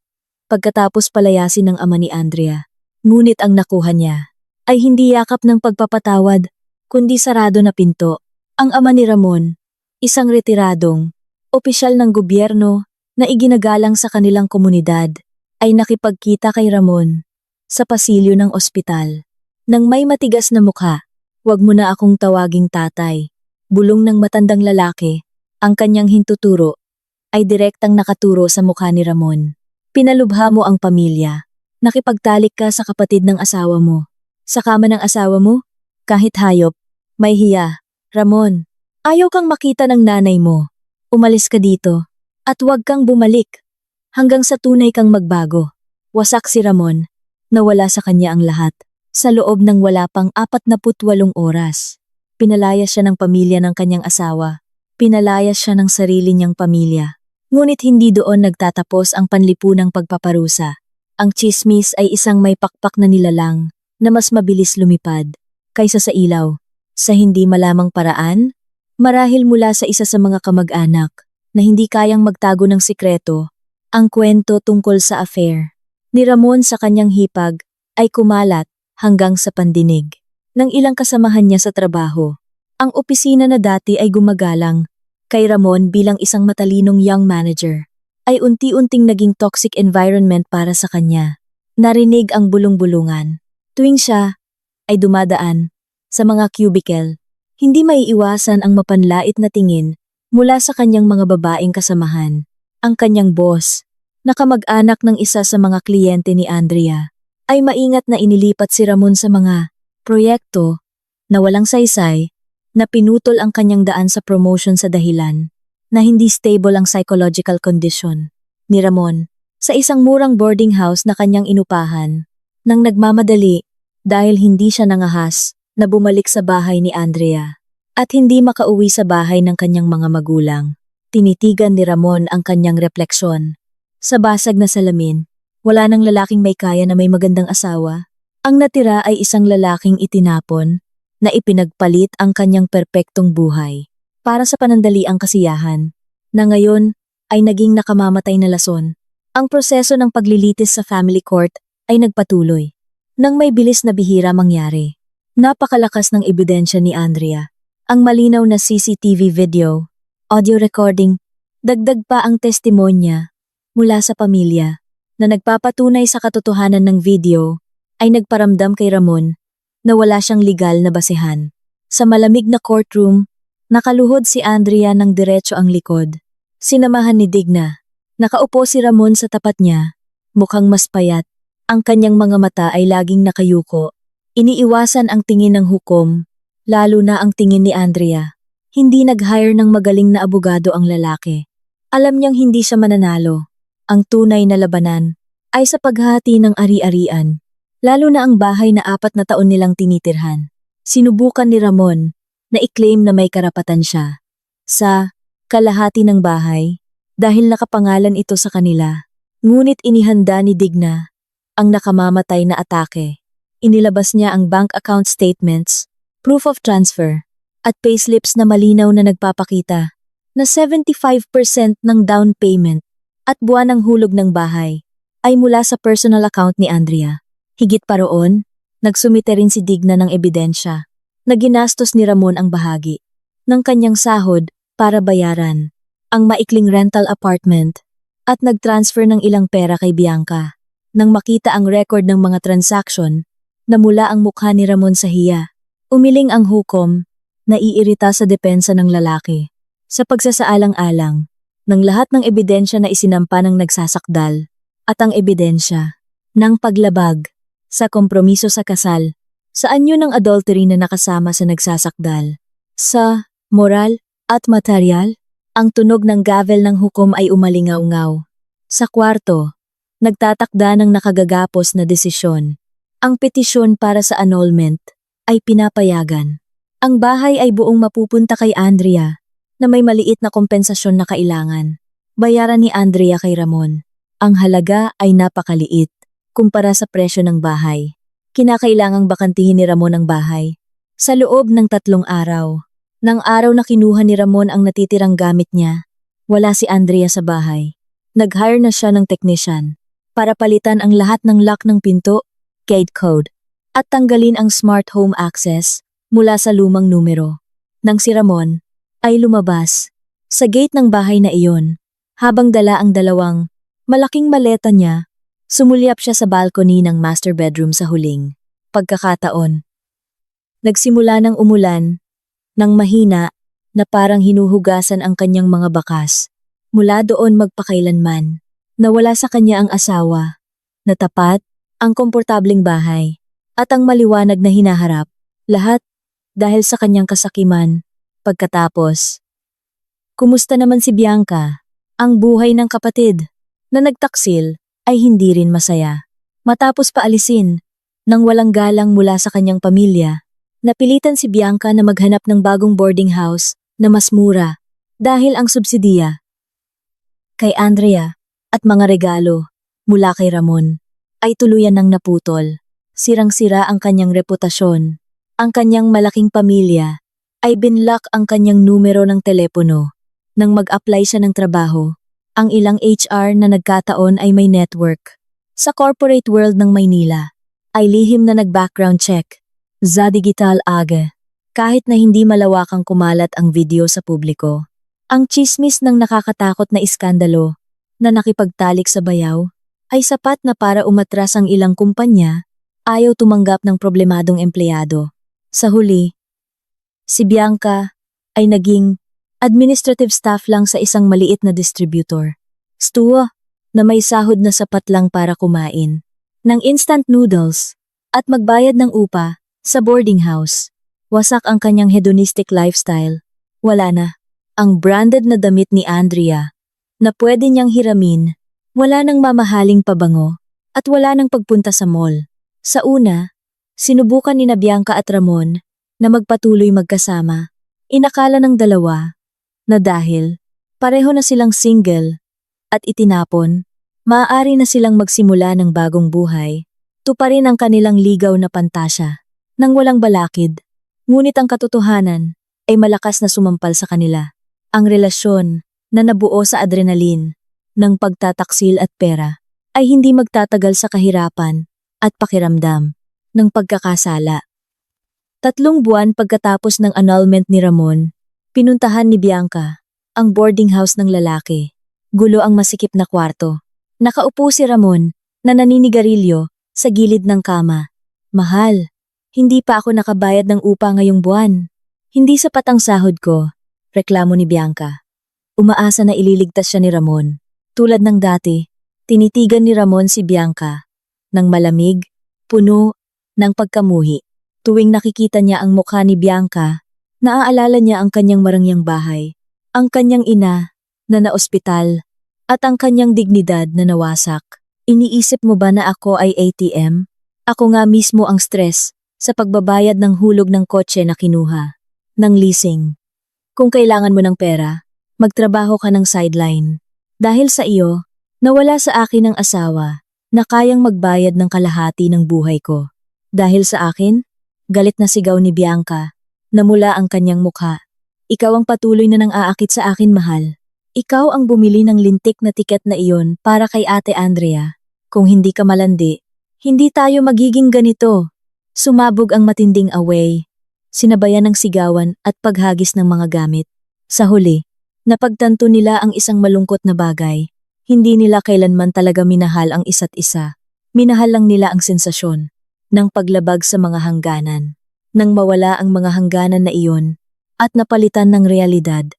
Pagkatapos palayasin ng ama ni Andrea. Ngunit ang nakuha niya ay hindi yakap ng pagpapatawad, kundi sarado na pinto. Ang ama ni Ramon, isang retiradong opisyal ng gobyerno na iginagalang sa kanilang komunidad, ay nakipagkita kay Ramon sa pasilyo ng ospital. Nang may matigas na mukha, "Wag mo na akong tawaging tatay." Bulong ng matandang lalaki, ang kanyang hintuturo ay direktang nakaturo sa mukha ni Ramon. Pinalubha mo ang pamilya. Nakipagtalik ka sa kapatid ng asawa mo. Sa kama ng asawa mo? Kahit hayop, may hiya. Ramon, ayaw kang makita ng nanay mo. Umalis ka dito. At huwag kang bumalik. Hanggang sa tunay kang magbago. Wasak si Ramon. Nawala sa kanya ang lahat. Sa loob ng wala pang 48 oras. Pinalayas siya ng pamilya ng kanyang asawa. Pinalayas siya ng sarili niyang pamilya. Ngunit hindi doon nagtatapos ang panlipunang pagpaparusa. Ang tsismis ay isang may pakpak na nilalang na mas mabilis lumipad kaysa sa ilaw. Sa hindi malamang paraan, marahil mula sa isa sa mga kamag-anak na hindi kayang magtago ng sikreto, ang kwento tungkol sa affair ni Ramon sa kanyang hipag ay kumalat hanggang sa pandinig ng ilang kasamahan niya sa trabaho. Ang opisina na dati ay gumagalang kay Ramon bilang isang matalinong young manager ay unti-unting naging toxic environment para sa kanya. Narinig ang bulong-bulungan tuwing siya ay dumadaan sa mga cubicle. Hindi maiiwasan ang mapanlait na tingin mula sa kanyang mga babaeng kasamahan. Ang kanyang boss, na kamag-anak ng isa sa mga kliyente ni Andrea, ay maingat na inilipat si Ramon sa mga proyekto na walang saysay na pinutol ang kanyang daan sa promotion sa dahilan na hindi stable ang psychological condition ni Ramon sa isang murang boarding house na kanyang inupahan nang nagmamadali dahil hindi siya nangahas na bumalik sa bahay ni Andrea at hindi makauwi sa bahay ng kanyang mga magulang. Tinitigan ni Ramon ang kanyang refleksyon. Sa basag na salamin, wala nang lalaking may kaya na may magandang asawa. Ang natira ay isang lalaking itinapon na ipinagpalit ang kanyang perpektong buhay para sa panandaliang kasiyahan na ngayon ay naging nakamamatay na lason. Ang proseso ng paglilitis sa family court ay nagpatuloy nang may bilis na bihira mangyari. Napakalakas ng ebidensya ni Andrea. Ang malinaw na CCTV video, audio recording, dagdag pa ang testimonya mula sa pamilya na nagpapatunay sa katotohanan ng video ay nagparamdam kay Ramon na wala siyang legal na basehan. Sa malamig na courtroom, nakaluhod si Andrea ng diretso ang likod. Sinamahan ni Digna. Nakaupo si Ramon sa tapat niya, mukhang mas payat. Ang kanyang mga mata ay laging nakayuko. Iniiwasan ang tingin ng hukom, lalo na ang tingin ni Andrea. Hindi nag-hire ng magaling na abogado ang lalaki. Alam niyang hindi siya mananalo. Ang tunay na labanan ay sa paghahati ng ari-arian. Lalo na ang bahay na 4 na taon nilang tinitirhan. Sinubukan ni Ramon na i-claim na may karapatan siya sa kalahati ng bahay dahil nakapangalan ito sa kanila. Ngunit inihanda ni Digna ang nakamamatay na atake. Inilabas niya ang bank account statements, proof of transfer, at payslips na malinaw na nagpapakita na 75% ng down payment at buwan ng hulog ng bahay ay mula sa personal account ni Andrea. Higit pa roon, nagsumite rin si Digna ng ebidensya na ginastos ni Ramon ang bahagi ng kanyang sahod para bayaran ang maikling rental apartment at nag-transfer ng ilang pera kay Bianca. Nang makita ang record ng mga transaction, namula ang mukha ni Ramon sa hiya. Umiling ang hukom, naiirita sa depensa ng lalaki. Sa pagsasaalang-alang ng lahat ng ebidensya na isinampa ng nagsasakdal at ang ebidensya ng paglabag sa kompromiso sa kasal, sa anyo ng adultery na nakasama sa nagsasakdal. Sa moral at material, ang tunog ng gavel ng hukom ay umalingaw-ngaw. Sa kwarto, nagtatakda ng nakagagapos na desisyon. Ang petisyon para sa annulment ay pinapayagan. Ang bahay ay buong mapupunta kay Andrea na may maliit na kompensasyon na kailangan. Bayaran ni Andrea kay Ramon. Ang halaga ay napakaliit kumpara sa presyo ng bahay. Kinakailangang bakantihin ni Ramon ang bahay. Sa loob ng 3 araw, ng araw na kinuha ni Ramon ang natitirang gamit niya, wala si Andrea sa bahay. Nag-hire na siya ng technician para palitan ang lahat ng lock ng pinto, gate code, at tanggalin ang smart home access mula sa lumang numero. Nang si Ramon ay lumabas sa gate ng bahay na iyon, habang dala ang 2 malaking maleta niya, sumulyap siya sa balcony ng master bedroom sa huling pagkakataon. Nagsimula ng umulan, nang mahina na parang hinuhugasan ang kanyang mga bakas. Mula doon magpakailanman, nawala sa kanya ang asawa, na tapat, ang komportabling bahay, at ang maliwanag na hinaharap, lahat dahil sa kanyang kasakiman. Pagkatapos, kumusta naman si Bianca? Ang buhay ng kapatid na nagtaksil ay hindi rin masaya. Matapos paalisin, nang walang galang mula sa kanyang pamilya, napilitan si Bianca na maghanap ng bagong boarding house na mas mura dahil ang subsidiya kay Andrea at mga regalo mula kay Ramon ay tuluyan ng naputol. Sirang-sira ang kanyang reputasyon. Ang kanyang malaking pamilya ay binlock ang kanyang numero ng telepono. Nang mag-apply siya ng trabaho, ang ilang HR na nagkataon ay may network sa corporate world ng Maynila ay lihim na nag-background check sa digital aga. Kahit na hindi malawakang kumalat ang video sa publiko. Ang tsismis ng nakakatakot na iskandalo na nakipagtalik sa bayaw ay sapat na para umatras ang ilang kumpanya, ayaw tumanggap ng problemadong empleyado. Sa huli, si Bianca ay naging administrative staff lang sa isang maliit na distributor. Store na may sahod na sapat lang para kumain ng instant noodles at magbayad ng upa sa boarding house. Wasak ang kanyang hedonistic lifestyle. Wala na ang branded na damit ni Andrea na pwede niyang hiramin. Wala nang mamahaling pabango at wala nang pagpunta sa mall. Sa una, sinubukan ni Bianca at Ramon na magpatuloy magkasama. Inakala ng dalawa na dahil pareho na silang single at itinapon, maaari na silang magsimula ng bagong buhay. Tuparin ang kanilang ligaw na pantasya nang walang balakid. Ngunit ang katotohanan ay malakas na sumampal sa kanila. Ang relasyon na nabuo sa adrenalin ng pagtataksil at pera ay hindi magtatagal sa kahirapan at pakiramdam ng pagkakasala. 3 buwan pagkatapos ng annulment ni Ramon, pinuntahan ni Bianca ang boarding house ng lalaki. Gulo ang masikip na kwarto. Nakaupo si Ramon na naninigarilyo sa gilid ng kama. Mahal, hindi pa ako nakabayad ng upa ngayong buwan. Hindi sapat ang sahod ko, reklamo ni Bianca. Umaasa na ililigtas siya ni Ramon. Tulad ng dati, tinitigan ni Ramon si Bianca ng malamig, puno ng pagkamuhi. Tuwing nakikita niya ang mukha ni Bianca, naaalala niya ang kanyang marangyang bahay, ang kanyang ina na naospital, at ang kanyang dignidad na nawasak. Iniisip mo ba na ako ay ATM? Ako nga mismo ang stress sa pagbabayad ng hulog ng kotse na kinuha, ng leasing. Kung kailangan mo ng pera, magtrabaho ka ng sideline. Dahil sa iyo, nawala sa akin ang asawa na kayang magbayad ng kalahati ng buhay ko. Dahil sa akin, galit na sigaw ni Bianca, namula ang kanyang mukha. Ikaw ang patuloy na nang aakit sa akin, mahal. Ikaw ang bumili ng lintik na tiket na iyon para kay Ate Andrea. Kung hindi ka malandi, hindi tayo magiging ganito. Sumabog ang matinding away, sinabayan ng sigawan at paghagis ng mga gamit. Sa huli, napagtanto nila ang isang malungkot na bagay. Hindi nila kailanman talaga minahal ang isa't isa. Minahal lang nila ang sensasyon ng paglabag sa mga hangganan. Nang mawala ang mga hangganan na iyon at napalitan ng realidad,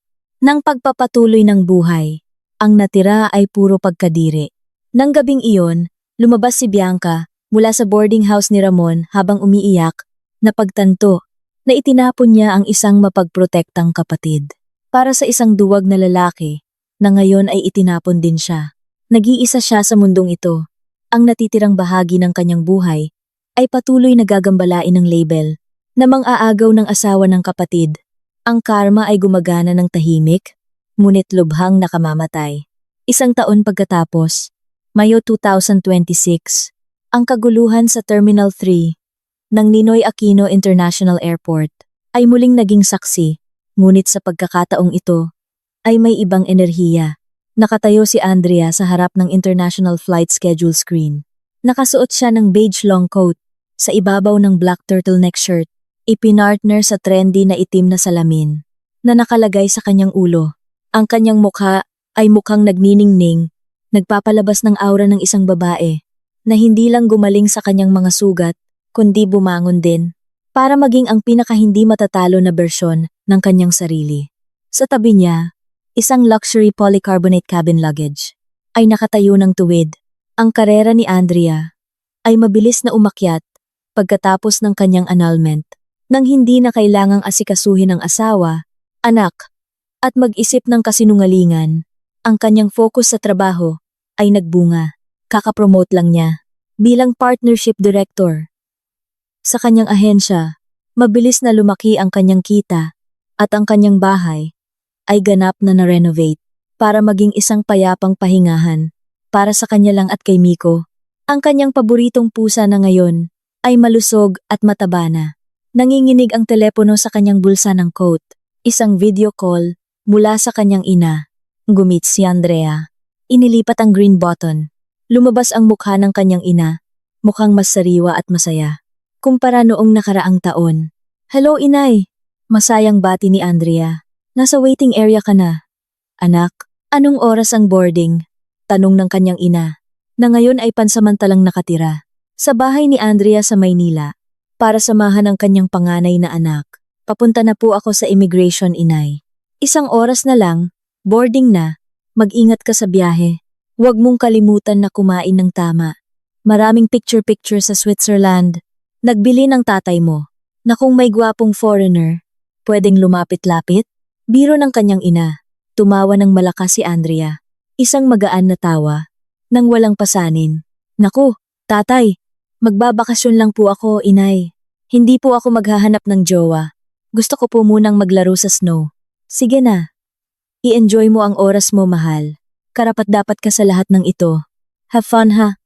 ng pagpapatuloy ng buhay, ang natira ay puro pagkadiri. Nang gabing iyon, lumabas si Bianca mula sa boarding house ni Ramon habang umiiyak, napagtanto na itinapon niya ang isang mapagprotektang kapatid. Para sa isang duwag na lalaki, na ngayon ay itinapon din siya. Nag-iisa siya sa mundong ito. Ang natitirang bahagi ng kanyang buhay ay patuloy na gagambalain ng label na mang-aagaw ng asawa ng kapatid. Ang karma ay gumagana ng tahimik, ngunit lubhang nakamamatay. 1 taon pagkatapos, Mayo 2026, ang kaguluhan sa Terminal 3 ng Ninoy Aquino International Airport ay muling naging saksi, ngunit sa pagkakataong ito ay may ibang enerhiya. Nakatayo si Andrea sa harap ng international flight schedule screen. Nakasuot siya ng beige long coat sa ibabaw ng black turtleneck shirt, ipinartner sa trendy na itim na salamin na nakalagay sa kanyang ulo. Ang kanyang mukha ay mukhang nagniningning, nagpapalabas ng aura ng isang babae na hindi lang gumaling sa kanyang mga sugat, kundi bumangon din para maging ang pinakahindi matatalo na bersyon ng kanyang sarili. Sa tabi niya, isang luxury polycarbonate cabin luggage ay nakatayo ng tuwid. Ang karera ni Andrea ay mabilis na umakyat pagkatapos ng kanyang annulment, nang hindi na kailangang asikasuhin ng asawa, anak, at mag-isip ng kasinungalingan. Ang kanyang focus sa trabaho ay nagbunga. Kakapromote lang niya bilang partnership director. Sa kanyang ahensya, mabilis na lumaki ang kanyang kita at ang kanyang bahay ay ganap na na-renovate. para maging isang payapang pahingahan para sa kanya lang at kay Miko. Ang kanyang paboritong pusa na ngayon ay malusog at mataba na. Nanginginig ang telepono sa kanyang bulsa ng coat. Isang video call mula sa kanyang ina. Gumit si Andrea. Inilipat ang green button. Lumabas ang mukha ng kanyang ina. Mukhang mas sariwa at masaya. Kumpara noong nakaraang taon. Hello, inay! Masayang bati ni Andrea. Nasa waiting area ka na. Anak, anong oras ang boarding? Tanong ng kanyang ina, na ngayon ay pansamantalang nakatira sa bahay ni Andrea sa Maynila para samahan ang kanyang panganay na anak. Papunta na po ako sa immigration, inay. Isang oras na lang, boarding na, mag-ingat ka sa biyahe. Huwag mong kalimutan na kumain ng tama. Maraming picture-picture sa Switzerland. Nagbili ng tatay mo na kung may gwapong foreigner, pwedeng lumapit-lapit? Biro ng kanyang ina. Tumawa ng malakas si Andrea. Isang magaan na tawa, nang walang pasanin. Naku, tatay, magbabakasyon lang po ako, inay. Hindi po ako maghahanap ng jowa. Gusto ko po munang maglaro sa snow. Sige na. I-enjoy mo ang oras mo, mahal. Karapat-dapat ka sa lahat ng ito. Have fun, ha?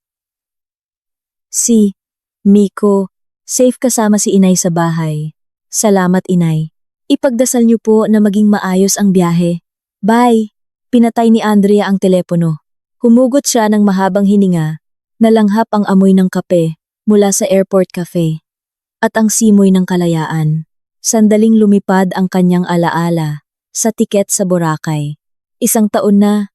Si Miko, safe kasama si inay sa bahay. Salamat, inay. Ipagdasal niyo po na maging maayos ang biyahe. Bye! Pinatay ni Andrea ang telepono. Humugot siya ng mahabang hininga. Nalanghap ang amoy ng kape mula sa airport cafe. At ang simoy ng kalayaan. Sandaling lumipad ang kanyang alaala sa tiket sa Boracay. Isang taon na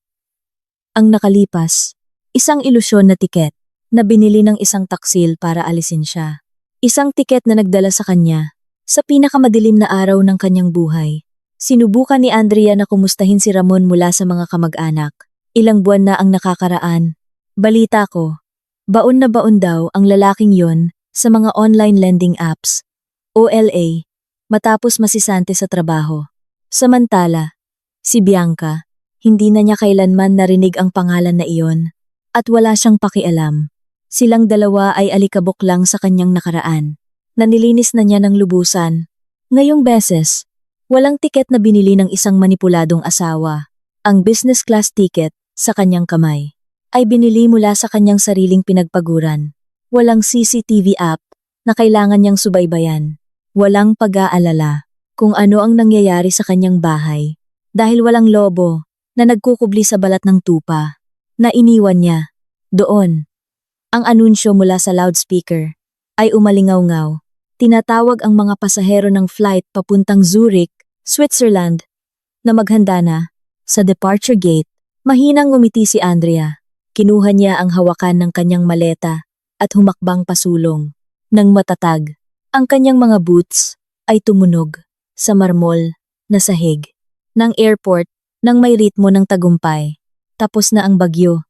ang nakalipas. Isang ilusyon na tiket na binili ng isang taksil para alisin siya. Isang tiket na nagdala sa kanya sa pinakamadilim na araw ng kanyang buhay. Sinubukan ni Andrea na kumustahin si Ramon mula sa mga kamag-anak. Ilang buwan na ang nakakaraan. Balita ko, baon na baon daw ang lalaking yon sa mga online lending apps, OLA, matapos masisante sa trabaho. Samantala, si Bianca, hindi na niya kailanman narinig ang pangalan na iyon at wala siyang pakialam. Silang dalawa ay alikabok lang sa kanyang nakaraan. Nanilinis na niya ng lubusan. Ngayong beses, walang tiket na binili ng isang manipuladong asawa. Ang business class ticket sa kanyang kamay ay binili mula sa kanyang sariling pinagpaguran. Walang CCTV app na kailangan niyang subaybayan. Walang pag-aalala kung ano ang nangyayari sa kanyang bahay dahil walang lobo na nagkukubli sa balat ng tupa na iniwan niya doon. Ang anunsyo mula sa loudspeaker ay umalingaw-ngaw. Tinatawag ang mga pasahero ng flight papuntang Zurich, Switzerland, na maghanda na. Sa departure gate, mahinang ngumiti si Andrea. Kinuha niya ang hawakan ng kanyang maleta at humakbang pasulong. Nang matatag, ang kanyang mga boots ay tumunog sa marmol na sahig ng airport nang may ritmo ng tagumpay. Tapos na ang bagyo.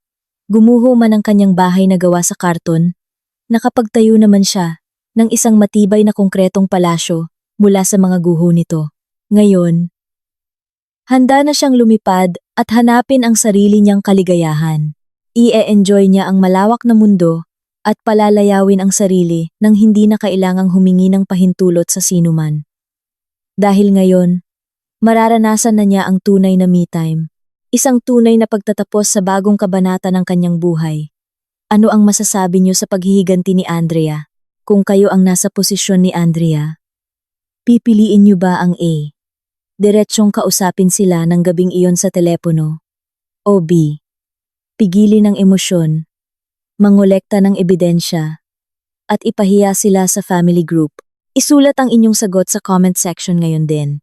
Gumuho man ang kanyang bahay na gawa sa karton, nakapagtayo naman siya ng isang matibay na konkretong palasyo mula sa mga guho nito. Ngayon, handa na siyang lumipad at hanapin ang sarili niyang kaligayahan. I-enjoy niya ang malawak na mundo at palalayawin ang sarili nang hindi na kailangang humingi ng pahintulot sa sinuman. Dahil ngayon, mararanasan na niya ang tunay na me time. Isang tunay na pagtatapos sa bagong kabanata ng kanyang buhay. Ano ang masasabi niyo sa paghihiganti ni Andrea? Kung kayo ang nasa posisyon ni Andrea, pipiliin niyo ba ang A? Diretsyong kausapin sila ng gabing iyon sa telepono. O B? Pigilin ng emosyon, mangolekta ng ebidensya, at ipahiya sila sa family group. Isulat ang inyong sagot sa comment section ngayon din.